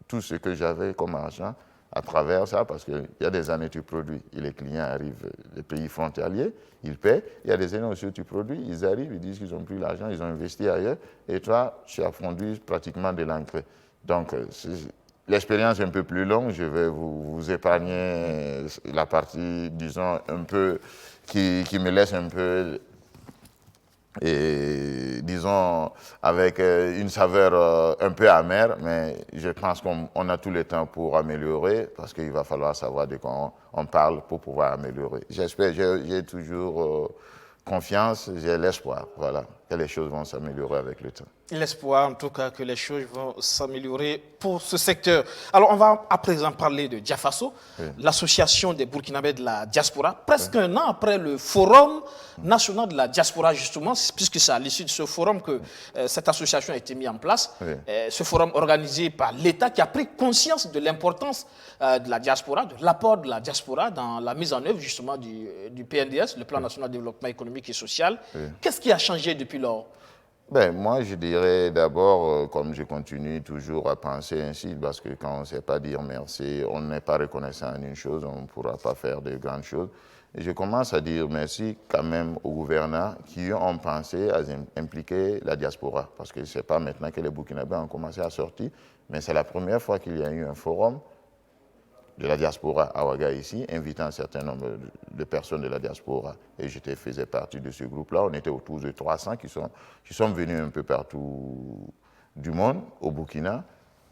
tout ce que j'avais comme argent à travers ça, parce qu'il y a des années tu produis, et les clients arrivent des pays frontaliers, ils paient. Il y a des années aussi où tu produis, ils arrivent, ils disent qu'ils n'ont plus l'argent, ils ont investi ailleurs, et toi, tu as fondu pratiquement de l'engrais. Donc, l'expérience est un peu plus longue, je vais vous épargner la partie, disons, un peu, qui me laisse un peu... et disons avec une saveur un peu amère, mais je pense qu'on a tout le temps pour améliorer, parce qu'il va falloir savoir de quoi on parle pour pouvoir améliorer. J'espère, j'ai toujours confiance, j'ai l'espoir, voilà, que les choses vont s'améliorer avec le temps. L'espoir, en tout cas, que les choses vont s'améliorer pour ce secteur. Alors, on va à présent parler de Diafaso, oui, l'association des Burkinabés de la diaspora, presque un an après le Forum national de la diaspora, justement, puisque c'est à l'issue de ce forum que cette association a été mise en place. Oui. Ce forum organisé par l'État qui a pris conscience de l'importance de la diaspora, de l'apport de la diaspora dans la mise en œuvre, justement, du PNDS, le Plan national de développement économique et social. Oui. Qu'est-ce qui a changé depuis lors? Ben, moi, je dirais d'abord, comme je continue toujours à penser ainsi, parce que quand on ne sait pas dire merci, on n'est pas reconnaissant en une chose, on ne pourra pas faire de grandes choses. Et je commence à dire merci quand même aux gouvernants qui ont pensé à impliquer la diaspora. Parce que ce n'est pas maintenant que les Burkinabés ont commencé à sortir, mais c'est la première fois qu'il y a eu un forum de la diaspora à Ouaga ici, invitant un certain nombre de personnes de la diaspora. Et je faisais partie de ce groupe-là. On était autour de 300 qui sont venus un peu partout du monde, au Burkina.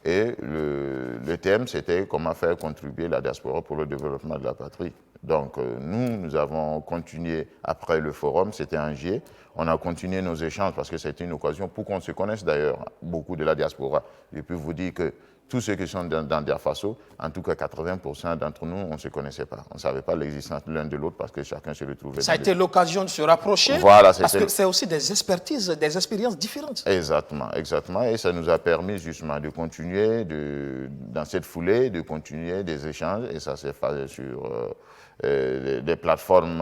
Et le thème, c'était comment faire contribuer la diaspora pour le développement de la patrie. Donc, nous avons continué après le forum, c'était en juillet. On a continué nos échanges parce que c'était une occasion pour qu'on se connaisse d'ailleurs, beaucoup de la diaspora. Je peux vous dire que Tous ceux qui sont dans Dia Faso, en tout cas 80% d'entre nous, on ne se connaissait pas. On ne savait pas l'existence de l'un de l'autre parce que chacun se retrouvait. Ça a été l'occasion de se rapprocher. Voilà, parce que c'est aussi des expertises, des expériences différentes. Exactement, exactement. Et ça nous a permis justement de continuer dans cette foulée, de continuer des échanges. Et ça s'est fait sur des plateformes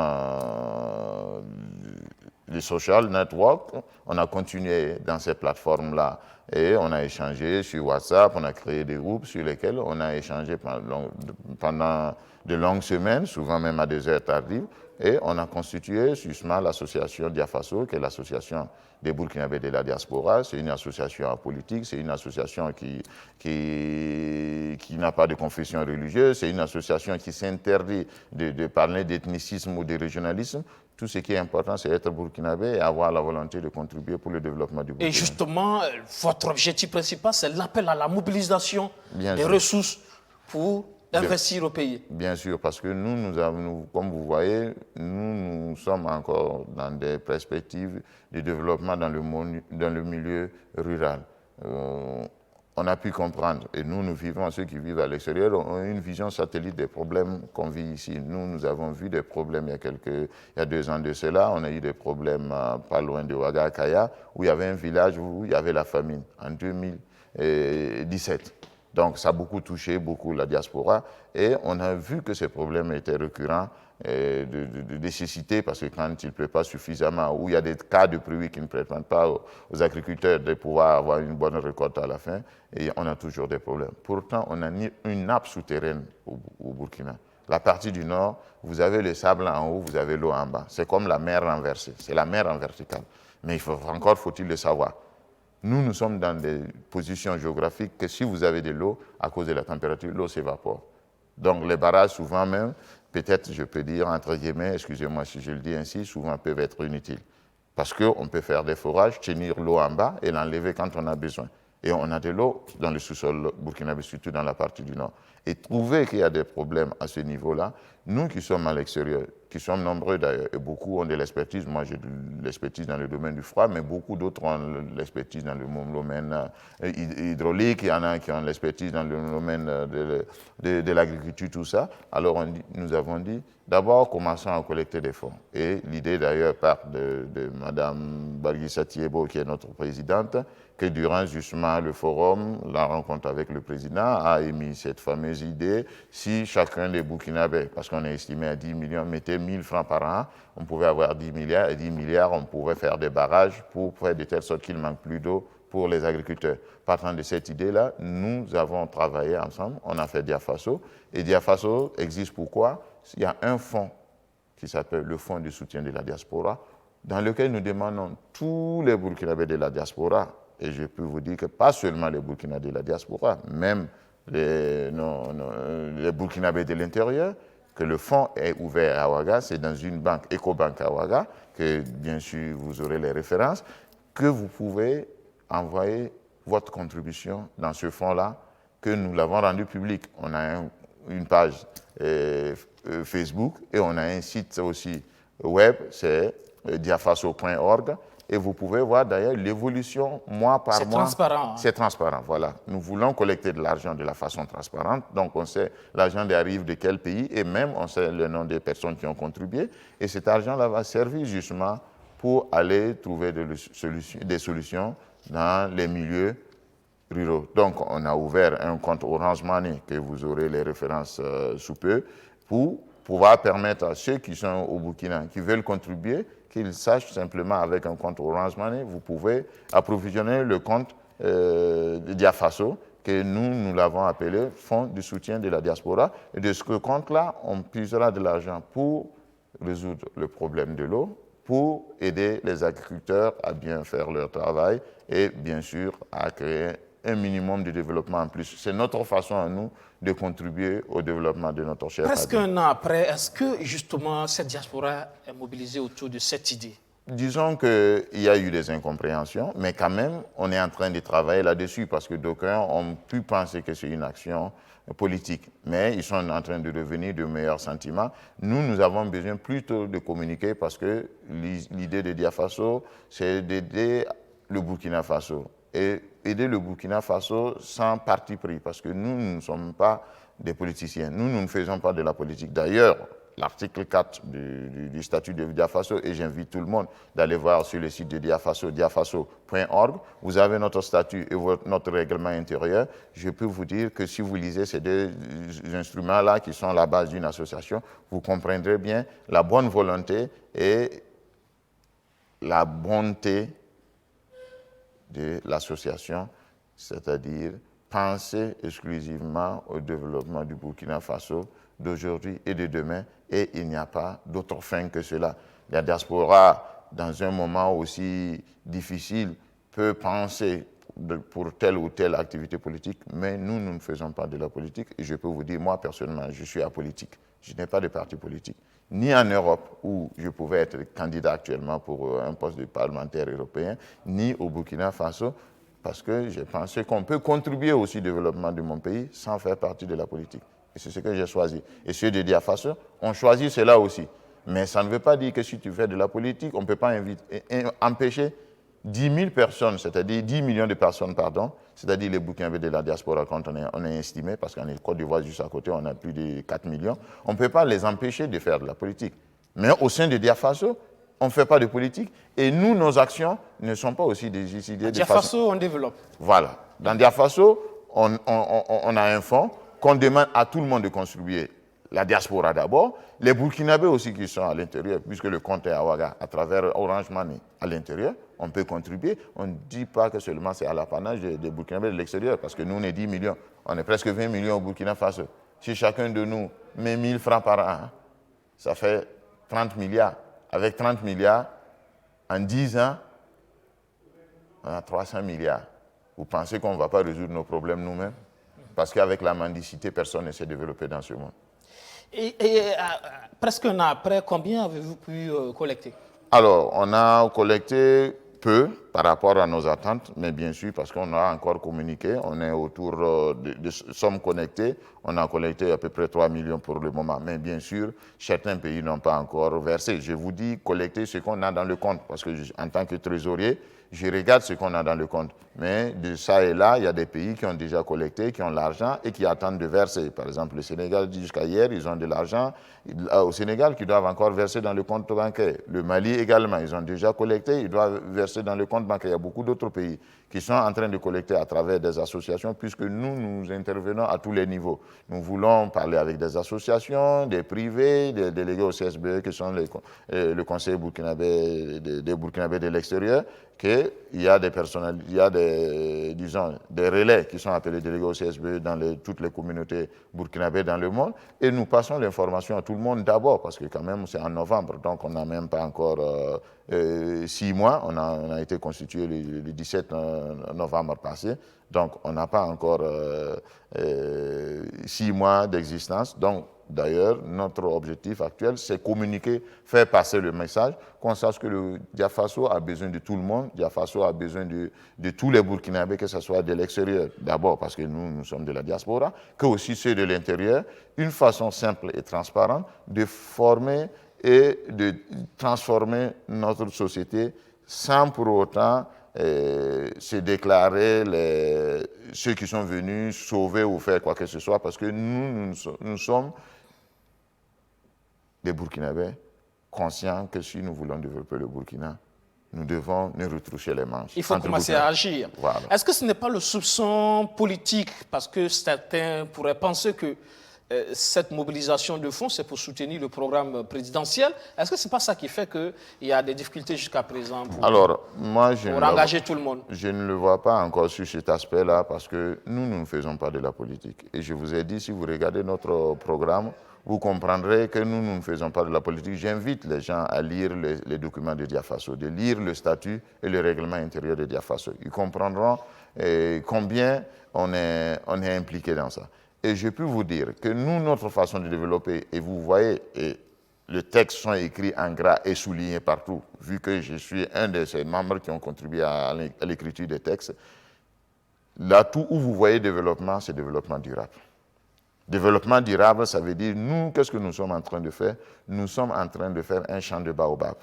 les social networks. On a continué dans ces plateformes-là et on a échangé sur WhatsApp, on a créé des groupes sur lesquels on a échangé pendant de longues semaines, souvent même à des heures tardives, et on a constitué justement l'association Dia Faso, qui est l'association des Burkinabés de la diaspora. C'est une association politique, c'est une association qui n'a pas de confession religieuse, c'est une association qui s'interdit de parler d'ethnicisme ou de régionalisme. Tout ce qui est important, c'est être burkinabé et avoir la volonté de contribuer pour le développement du Burkina. Et justement, votre objectif principal, c'est l'appel à la mobilisation Bien des sûr. ressources pour investir au pays. Bien sûr, parce que nous, comme vous voyez, nous sommes encore dans des perspectives de développement dans le milieu rural. On a pu comprendre, et nous vivons, ceux qui vivent à l'extérieur, ont une vision satellite des problèmes qu'on vit ici. Nous avons vu des problèmes il y a 2 ans de cela. On a eu des problèmes pas loin de Ouagakaya, où il y avait un village où il y avait la famine en 2017. Donc ça a beaucoup touché la diaspora, et on a vu que ces problèmes étaient récurrents, de nécessité, parce que quand il ne pleut pas suffisamment, ou il y a des cas de pluie qui ne permettent pas aux agriculteurs de pouvoir avoir une bonne récolte à la fin, et on a toujours des problèmes. Pourtant, on a une nappe souterraine au Burkina. La partie du nord, vous avez le sable en haut, vous avez l'eau en bas. C'est comme la mer renversée, c'est la mer en verticale. Mais faut-il le savoir. Nous sommes dans des positions géographiques que si vous avez de l'eau, à cause de la température, l'eau s'évapore. Donc les barrages, souvent même, peut-être je peux dire entre guillemets, excusez-moi si je le dis ainsi, souvent peuvent être inutiles. Parce qu'on peut faire des forages, tenir l'eau en bas et l'enlever quand on a besoin. Et on a de l'eau dans le sous-sol burkinabé, surtout dans la partie du nord. Et trouver qu'il y a des problèmes à ce niveau-là, nous qui sommes à l'extérieur, qui sommes nombreux d'ailleurs, et beaucoup ont de l'expertise, moi j'ai de l'expertise dans le domaine du froid, mais beaucoup d'autres ont l'expertise dans le domaine hydraulique, il y en a qui ont l'expertise dans le domaine de l'agriculture, tout ça. Alors nous avons dit, d'abord commençons à collecter des fonds. Et l'idée d'ailleurs part de Mme Barguissa Thiébo, qui est notre présidente, que durant justement le forum, la rencontre avec le président a émis cette fameuse idée, si chacun des Burkinabés, parce qu'on est estimé à 10 millions, mettait 1000 francs par an, on pouvait avoir 10 milliards, et 10 milliards, on pouvait faire des barrages pour faire de telle sorte qu'il ne manque plus d'eau pour les agriculteurs. Partant de cette idée-là, nous avons travaillé ensemble, on a fait Dia Faso, et Dia Faso existe pourquoi? Il y a un fonds qui s'appelle le Fonds de soutien de la diaspora, dans lequel nous demandons tous les Burkinabés de la diaspora, et je peux vous dire que pas seulement les Burkinabés de la diaspora, même les Burkinabés de l'intérieur, que le fonds est ouvert à Ouaga, c'est dans une banque, Ecobank à Ouaga, que bien sûr vous aurez les références, que vous pouvez envoyer votre contribution dans ce fonds-là, que nous l'avons rendu public. On a une page Facebook et on a un site aussi web, c'est diafaso.org. Et vous pouvez voir d'ailleurs l'évolution mois par mois. C'est transparent. Hein. C'est transparent, voilà. Nous voulons collecter de l'argent de la façon transparente. Donc on sait l'argent arrive de quel pays et même on sait le nom des personnes qui ont contribué. Et cet argent-là va servir justement pour aller trouver des solutions dans les milieux ruraux. Donc on a ouvert un compte Orange Money, que vous aurez les références sous peu, pour pouvoir permettre à ceux qui sont au Burkina, qui veulent contribuer, qu'ils sachent simplement avec un compte Orange Money, vous pouvez approvisionner le compte de Dia Faso, que nous l'avons appelé Fonds de soutien de la diaspora. Et de ce compte-là, on puisera de l'argent pour résoudre le problème de l'eau, pour aider les agriculteurs à bien faire leur travail et bien sûr à créer un minimum de développement en plus. C'est notre façon à nous de contribuer au développement de notre cher Presque un an après, est-ce que justement cette diaspora est mobilisée autour de cette idée? Disons qu'il y a eu des incompréhensions, mais quand même, on est en train de travailler là-dessus parce que d'aucuns ont pu penser que c'est une action politique, mais ils sont en train de revenir de meilleurs sentiments. Nous avons besoin plutôt de communiquer parce que l'idée de Dia Faso, c'est d'aider le Burkina Faso. et aider le Burkina Faso sans parti pris, parce que nous ne sommes pas des politiciens. Nous ne faisons pas de la politique. D'ailleurs, l'article 4 du statut de Diafaso, et j'invite tout le monde d'aller voir sur le site de Diafaso, diafaso.org, vous avez notre statut et notre règlement intérieur. Je peux vous dire que si vous lisez ces deux instruments-là, qui sont la base d'une association, vous comprendrez bien la bonne volonté et la bonté de l'association, c'est-à-dire penser exclusivement au développement du Burkina Faso d'aujourd'hui et de demain, et il n'y a pas d'autre fin que cela. La diaspora, dans un moment aussi difficile, peut penser pour telle ou telle activité politique, mais nous ne faisons pas de la politique, et je peux vous dire, moi personnellement, je suis apolitique. Je n'ai pas de parti politique, ni en Europe, où je pouvais être candidat actuellement pour un poste de parlementaire européen, ni au Burkina Faso, parce que j'ai pensé qu'on peut contribuer aussi au développement de mon pays sans faire partie de la politique. Et c'est ce que j'ai choisi. Et ceux de Diafaso ont choisi cela aussi. Mais ça ne veut pas dire que si tu fais de la politique, on ne peut pas empêcher 10 000 personnes, c'est-à-dire 10 millions de personnes, pardon, c'est-à-dire les Burkinabés de la diaspora, quand on est estimé, parce qu'en Côte d'Ivoire, juste à côté, on a plus de 4 millions, on ne peut pas les empêcher de faire de la politique. Mais au sein de Diafaso, on ne fait pas de politique, et nous, nos actions ne sont pas aussi décidées de façon... Diafaso, on développe. Voilà. Dans Diafaso, on a un fonds qu'on demande à tout le monde de contribuer. La diaspora d'abord, les Burkinabés aussi qui sont à l'intérieur, puisque le compte est à Ouaga, à travers Orange Money à l'intérieur, on peut contribuer. On ne dit pas que seulement c'est à l'apanage des Burkinabés de l'extérieur, parce que nous, on est 10 millions. On est presque 20 millions au Burkina Faso. Si chacun de nous met 1 000 francs par an, ça fait 30 milliards. Avec 30 milliards, en 10 ans, on a 300 milliards. Vous pensez qu'on ne va pas résoudre nos problèmes nous-mêmes? Parce qu'avec la mendicité, personne ne s'est développé dans ce monde. Et presque un an après, combien avez-vous pu collecter? Alors, on a collecté peu par rapport à nos attentes, mais bien sûr, parce qu'on a encore communiqué, on est autour de sommes connectées, on a collecté à peu près 3 millions pour le moment. Mais bien sûr, certains pays n'ont pas encore versé. Je vous dis collecter ce qu'on a dans le compte, parce que en tant que trésorier, je regarde ce qu'on a dans le compte. Mais de ça et là, il y a des pays qui ont déjà collecté, qui ont l'argent et qui attendent de verser. Par exemple, le Sénégal, jusqu'à hier, ils ont de l'argent au Sénégal qui doivent encore verser dans le compte bancaire. Le Mali également, ils ont déjà collecté, ils doivent verser dans le compte bancaire. Il y a beaucoup d'autres pays qui sont en train de collecter à travers des associations, puisque nous intervenons à tous les niveaux. Nous voulons parler avec des associations, des privés, des délégués au CSBE, qui sont le conseil burkinabé, des Burkinabés de l'extérieur, qu'il y a des personnels, il y a des relais qui sont appelés délégués au CSBE dans toutes les communautés burkinabées dans le monde, et nous passons l'information à tout le monde d'abord, parce que quand même c'est en novembre, donc on n'a même pas encore 6 mois, on a été constitué le 17 novembre passé, donc on n'a pas encore 6 mois d'existence. Donc d'ailleurs, notre objectif actuel, c'est communiquer, faire passer le message, qu'on sache que le Diafaso a besoin de tout le monde, Diafaso a besoin de tous les Burkinabés, que ce soit de l'extérieur, d'abord parce que nous sommes de la diaspora, que aussi ceux de l'intérieur, une façon simple et transparente de former et de transformer notre société sans pour autant se déclarer ceux qui sont venus sauver ou faire quoi que ce soit, parce que nous sommes des Burkinabés conscients que si nous voulons développer le Burkina, nous devons nous retroucher les manches. Il faut commencer à agir. Voilà. Est-ce que ce n'est pas le soupçon politique, parce que certains pourraient penser que cette mobilisation de fonds, c'est pour soutenir le programme présidentiel. Est-ce que ce n'est pas ça qui fait qu'il y a des difficultés jusqu'à présent pour engager tout le monde? Je ne le vois pas encore sur cet aspect-là, parce que nous ne faisons pas de la politique. Et je vous ai dit, si vous regardez notre programme, vous comprendrez que nous ne faisons pas de la politique. J'invite les gens à lire les documents de Diafaso, de lire le statut et le règlement intérieur de Diafaso. Ils comprendront combien on est impliqué dans ça. Et je peux vous dire que nous, notre façon de développer, et vous voyez, et les textes sont écrits en gras et soulignés partout, vu que je suis un de ces membres qui ont contribué à l'écriture des textes, là, tout où vous voyez développement, c'est développement durable. Développement durable, ça veut dire, nous, qu'est-ce que nous sommes en train de faire? Nous sommes en train de faire un champ de baobab.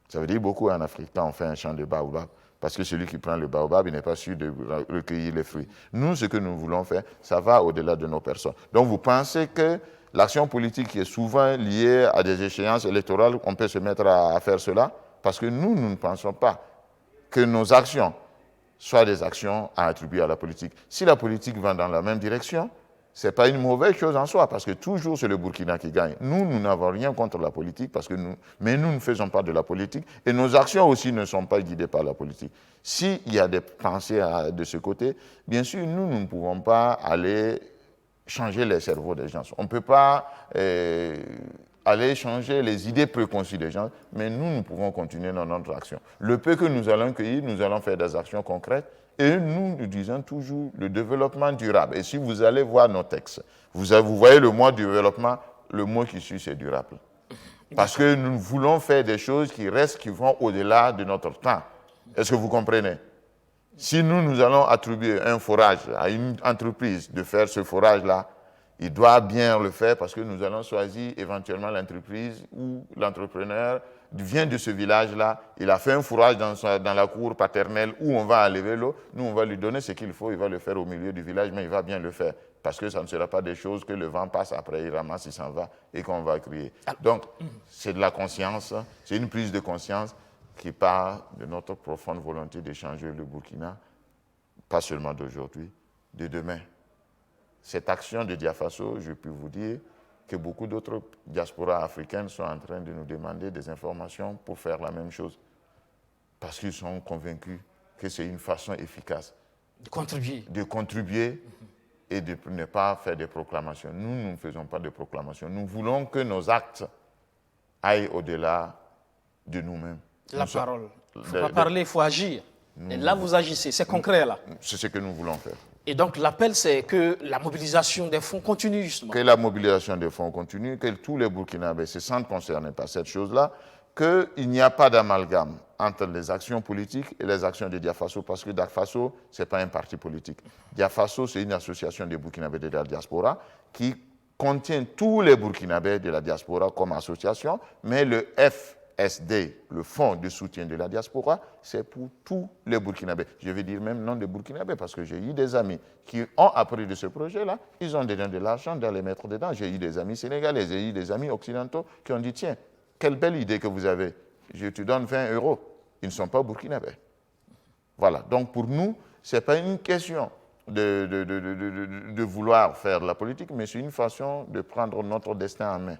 Ça veut dire beaucoup en Afrique, quand on fait un champ de baobab. Parce que celui qui prend le baobab, il n'est pas sûr de recueillir les fruits. Nous, ce que nous voulons faire, ça va au-delà de nos personnes. Donc vous pensez que l'action politique qui est souvent liée à des échéances électorales, on peut se mettre à faire cela? Parce que nous ne pensons pas que nos actions soient des actions à attribuer à la politique. Si la politique va dans la même direction, ce n'est pas une mauvaise chose en soi, parce que toujours c'est le Burkina qui gagne. Nous n'avons rien contre la politique, mais nous ne faisons pas de la politique, et nos actions aussi ne sont pas guidées par la politique. S'il y a des pensées de ce côté, bien sûr, nous ne pouvons pas aller changer les cerveaux des gens. On ne peut pas aller changer les idées préconçues des gens, mais nous pouvons continuer dans notre action. Le peu que nous allons cueillir, nous allons faire des actions concrètes, et nous disons toujours le développement durable. Et si vous allez voir nos textes, vous voyez le mot développement, le mot qui suit, c'est durable. Parce que nous voulons faire des choses qui restent, qui vont au-delà de notre temps. Est-ce que vous comprenez? Si nous allons attribuer un forage à une entreprise de faire ce forage-là, il doit bien le faire parce que nous allons choisir éventuellement l'entreprise ou l'entrepreneur vient de ce village-là, il a fait un fourrage dans la cour paternelle où on va enlever l'eau, nous on va lui donner ce qu'il faut, il va le faire au milieu du village, mais il va bien le faire parce que ça ne sera pas des choses que le vent passe après, il ramasse, il s'en va et qu'on va crier. Donc c'est de la conscience, c'est une prise de conscience qui part de notre profonde volonté de changer le Burkina, pas seulement d'aujourd'hui, de demain. Cette action de Diafaso, je peux vous dire que beaucoup d'autres diasporas africaines sont en train de nous demander des informations pour faire la même chose. Parce qu'ils sont convaincus que c'est une façon efficace de contribuer et de ne pas faire des proclamations. Nous ne faisons pas de proclamations. Nous voulons que nos actes aillent au-delà de nous-mêmes. La parole. Il ne faut pas parler, il faut agir. Et là, vous agissez. C'est concret, là. C'est ce que nous voulons faire. Et donc, l'appel, c'est que la mobilisation des fonds continue, justement. Que la mobilisation des fonds continue, que tous les Burkinabés se sentent concernés par cette chose-là, qu'il n'y a pas d'amalgame entre les actions politiques et les actions de Diafaso, parce que Diafaso, ce n'est pas un parti politique. Diafaso, c'est une association des Burkinabés de la diaspora qui contient tous les Burkinabés de la diaspora comme association, mais le FSD, le Fonds de soutien de la diaspora, c'est pour tous les Burkinabés. Je vais dire même non des Burkinabés, parce que j'ai eu des amis qui ont appris de ce projet-là, ils ont donné de l'argent dans les mettre dedans. J'ai eu des amis sénégalais, j'ai eu des amis occidentaux qui ont dit, tiens, quelle belle idée que vous avez, je te donne 20 €. Ils ne sont pas Burkinabés. Voilà, donc pour nous, ce n'est pas une question de vouloir faire de la politique, mais c'est une façon de prendre notre destin en main.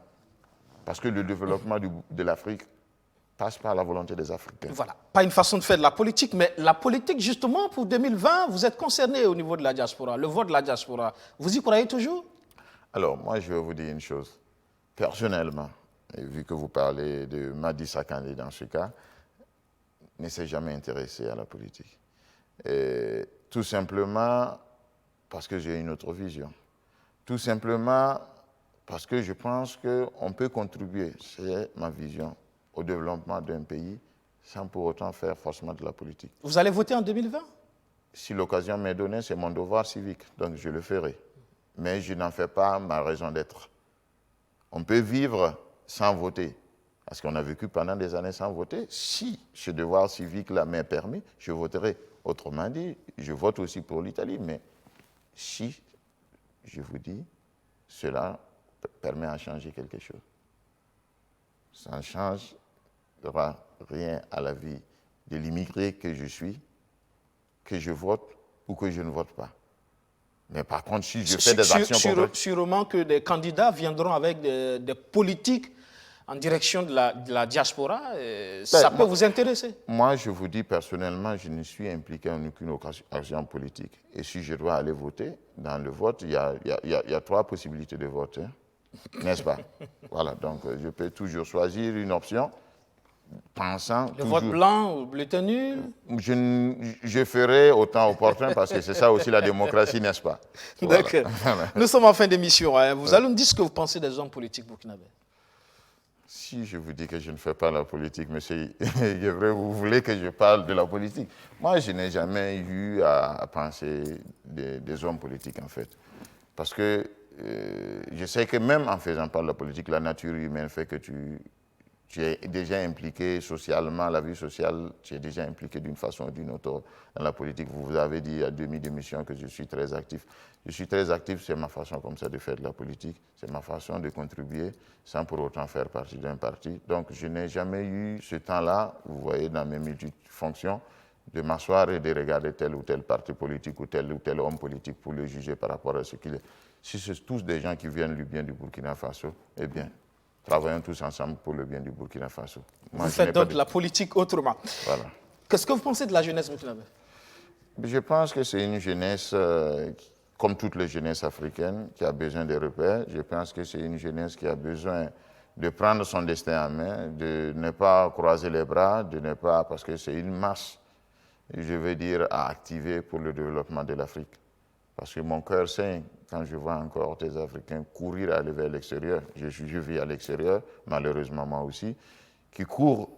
Parce que le développement de l'Afrique passe par la volonté des Africains. Voilà, pas une façon de faire de la politique, mais la politique, justement, pour 2020, vous êtes concerné au niveau de la diaspora, le vote de la diaspora. Vous y croyez toujours? Alors, moi, je vais vous dire une chose. Personnellement, et vu que vous parlez de Madi Sakandé dans ce cas, ne s'est jamais intéressé à la politique. Et tout simplement parce que j'ai une autre vision. Tout simplement parce que je pense qu'on peut contribuer, c'est ma vision, au développement d'un pays sans pour autant faire forcément de la politique. Vous allez voter en 2020? Si l'occasion m'est donnée, c'est mon devoir civique, donc je le ferai. Mais je n'en fais pas ma raison d'être. On peut vivre sans voter, parce qu'on a vécu pendant des années sans voter. Si ce devoir civique-là m'est permis, je voterai. Autrement dit, je vote aussi pour l'Italie, mais si, je vous dis, cela permet à changer quelque chose. Ça ne changera rien à la vie de l'immigré que je suis, que je vote ou que je ne vote pas. Mais par contre, si je fais des actions concrètes... Sûrement que des candidats viendront avec des politiques en direction de la diaspora, ça peut vous intéresser. Moi, je vous dis personnellement, je ne suis impliqué en aucune action politique. Et si je dois aller voter, dans le vote, il y a 3 possibilités de vote, hein, n'est-ce pas? Voilà, donc je peux toujours choisir une option, pensant... Le vote blanc ou bulletin nul? Je ferai autant opportun, parce que c'est ça aussi la démocratie, n'est-ce pas? Voilà. D'accord. Nous sommes en fin d'émission. Hein. Vous allez me dire ce que vous pensez des hommes politiques burkinabés. Si je vous dis que je ne fais pas la politique, monsieur, vous voulez que je parle de la politique? Moi, je n'ai jamais eu à penser des hommes politiques, en fait. Parce que je sais que même en faisant pas de la politique, la nature humaine fait que tu tu es déjà impliqué socialement, la vie sociale, tu es déjà impliqué d'une façon ou d'une autre dans la politique. Vous avez dit à demi-démission que je suis très actif. Je suis très actif, c'est ma façon comme ça de faire de la politique, c'est ma façon de contribuer sans pour autant faire partie d'un parti. Donc je n'ai jamais eu ce temps-là, vous voyez, dans mes multifonctions, de m'asseoir et de regarder tel ou tel parti politique ou tel homme politique pour le juger par rapport à ce qu'il est. Si c'est tous des gens qui viennent du bien du Burkina Faso, eh bien, travaillons tous ensemble pour le bien du Burkina Faso. Moi, vous faites donc la politique autrement. Voilà. Qu'est-ce que vous pensez de la jeunesse burkinabé? Je pense que c'est une jeunesse, comme toutes les jeunesses africaines, qui a besoin de repères. Je pense que c'est une jeunesse qui a besoin de prendre son destin en main, de ne pas croiser les bras, de ne pas, parce que c'est une masse, je veux dire, à activer pour le développement de l'Afrique. Parce que mon cœur saigne quand je vois encore des Africains courir à aller vers l'extérieur. Je vis à l'extérieur, malheureusement moi aussi, qui courent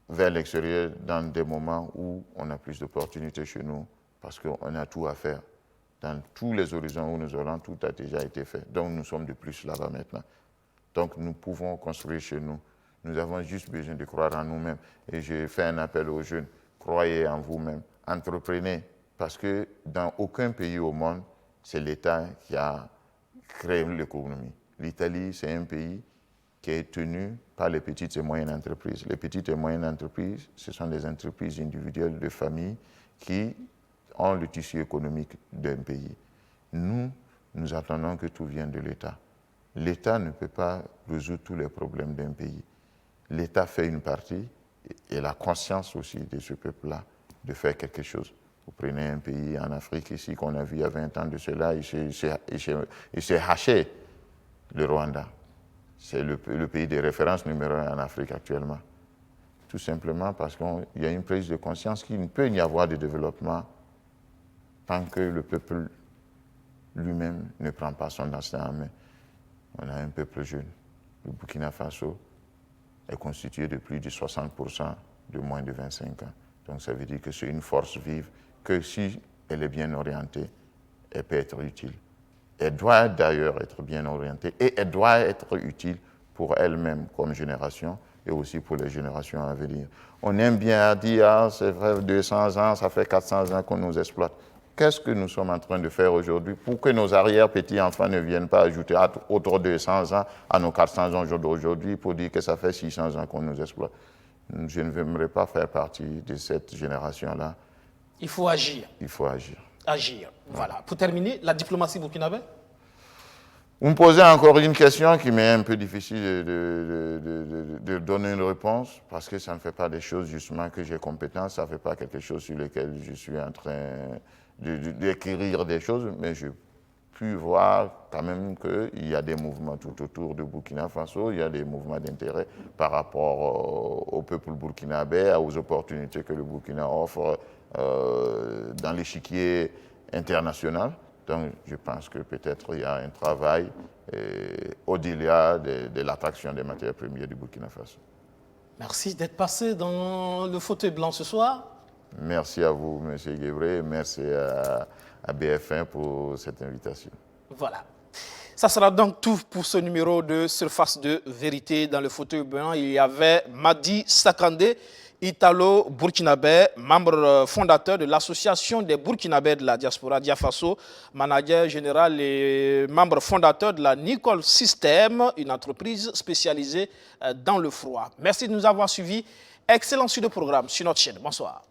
vers l'extérieur dans des moments où on a plus d'opportunités chez nous, parce qu'on a tout à faire. Dans tous les horizons où nous allons, tout a déjà été fait. Donc nous sommes de plus là-bas maintenant. Donc nous pouvons construire chez nous. Nous avons juste besoin de croire en nous-mêmes. Et je fais un appel aux jeunes, croyez en vous-même, entreprenez. Parce que dans aucun pays au monde, c'est l'État qui a créé l'économie. L'Italie, c'est un pays qui est tenu par les petites et moyennes entreprises. Les petites et moyennes entreprises, ce sont des entreprises individuelles de famille qui ont le tissu économique d'un pays. Nous attendons que tout vienne de l'État. L'État ne peut pas résoudre tous les problèmes d'un pays. L'État fait une partie et la conscience aussi de ce peuple-là de faire quelque chose. Vous prenez un pays en Afrique ici qu'on a vu il y a 20 ans de cela, il s'est haché, le Rwanda. C'est le pays de référence numéro 1 en Afrique actuellement. Tout simplement parce qu'il y a une prise de conscience qu'il ne peut y avoir de développement tant que le peuple lui-même ne prend pas son destin en main. On a un peuple jeune. Le Burkina Faso est constitué de plus de 60% de moins de 25 ans. Donc ça veut dire que c'est une force vive que si elle est bien orientée, elle peut être utile. Elle doit d'ailleurs être bien orientée et elle doit être utile pour elle-même comme génération et aussi pour les générations à venir. On aime bien dire, ah, c'est vrai, 200 ans, ça fait 400 ans qu'on nous exploite. Qu'est-ce que nous sommes en train de faire aujourd'hui pour que nos arrière-petits-enfants ne viennent pas ajouter autour de 200 ans à nos 400 ans d'aujourd'hui pour dire que ça fait 600 ans qu'on nous exploite? Je ne voudrais pas faire partie de cette génération-là. Il faut agir. Il faut agir. Agir, voilà. Pour terminer, la diplomatie burkinabé? Vous me posez encore une question qui m'est un peu difficile de donner une réponse parce que ça ne fait pas des choses justement que j'ai compétence, ça ne fait pas quelque chose sur lequel je suis en train d'écrire des choses, mais je pu voir quand même qu'il y a des mouvements tout autour de Burkina Faso, il y a des mouvements d'intérêt par rapport au peuple burkinabé, aux opportunités que le Burkina offre dans l'échiquier international. Donc je pense que peut-être il y a un travail au-delà de l'attraction des matières premières du Burkina Faso. Merci d'être passé dans le fauteuil blanc ce soir. Merci à vous, M. Guébré. Merci à BF1 pour cette invitation. Voilà. Ça sera donc tout pour ce numéro de Surface de Vérité. Dans le fauteuil blanc, il y avait Madi Sakandé, Italo-Burkinabé, membre fondateur de l'Association des Burkinabés de la diaspora Diafaso, manager général et membre fondateur de la Nicole System, une entreprise spécialisée dans le froid. Merci de nous avoir suivis. Excellent suite de programme sur notre chaîne. Bonsoir.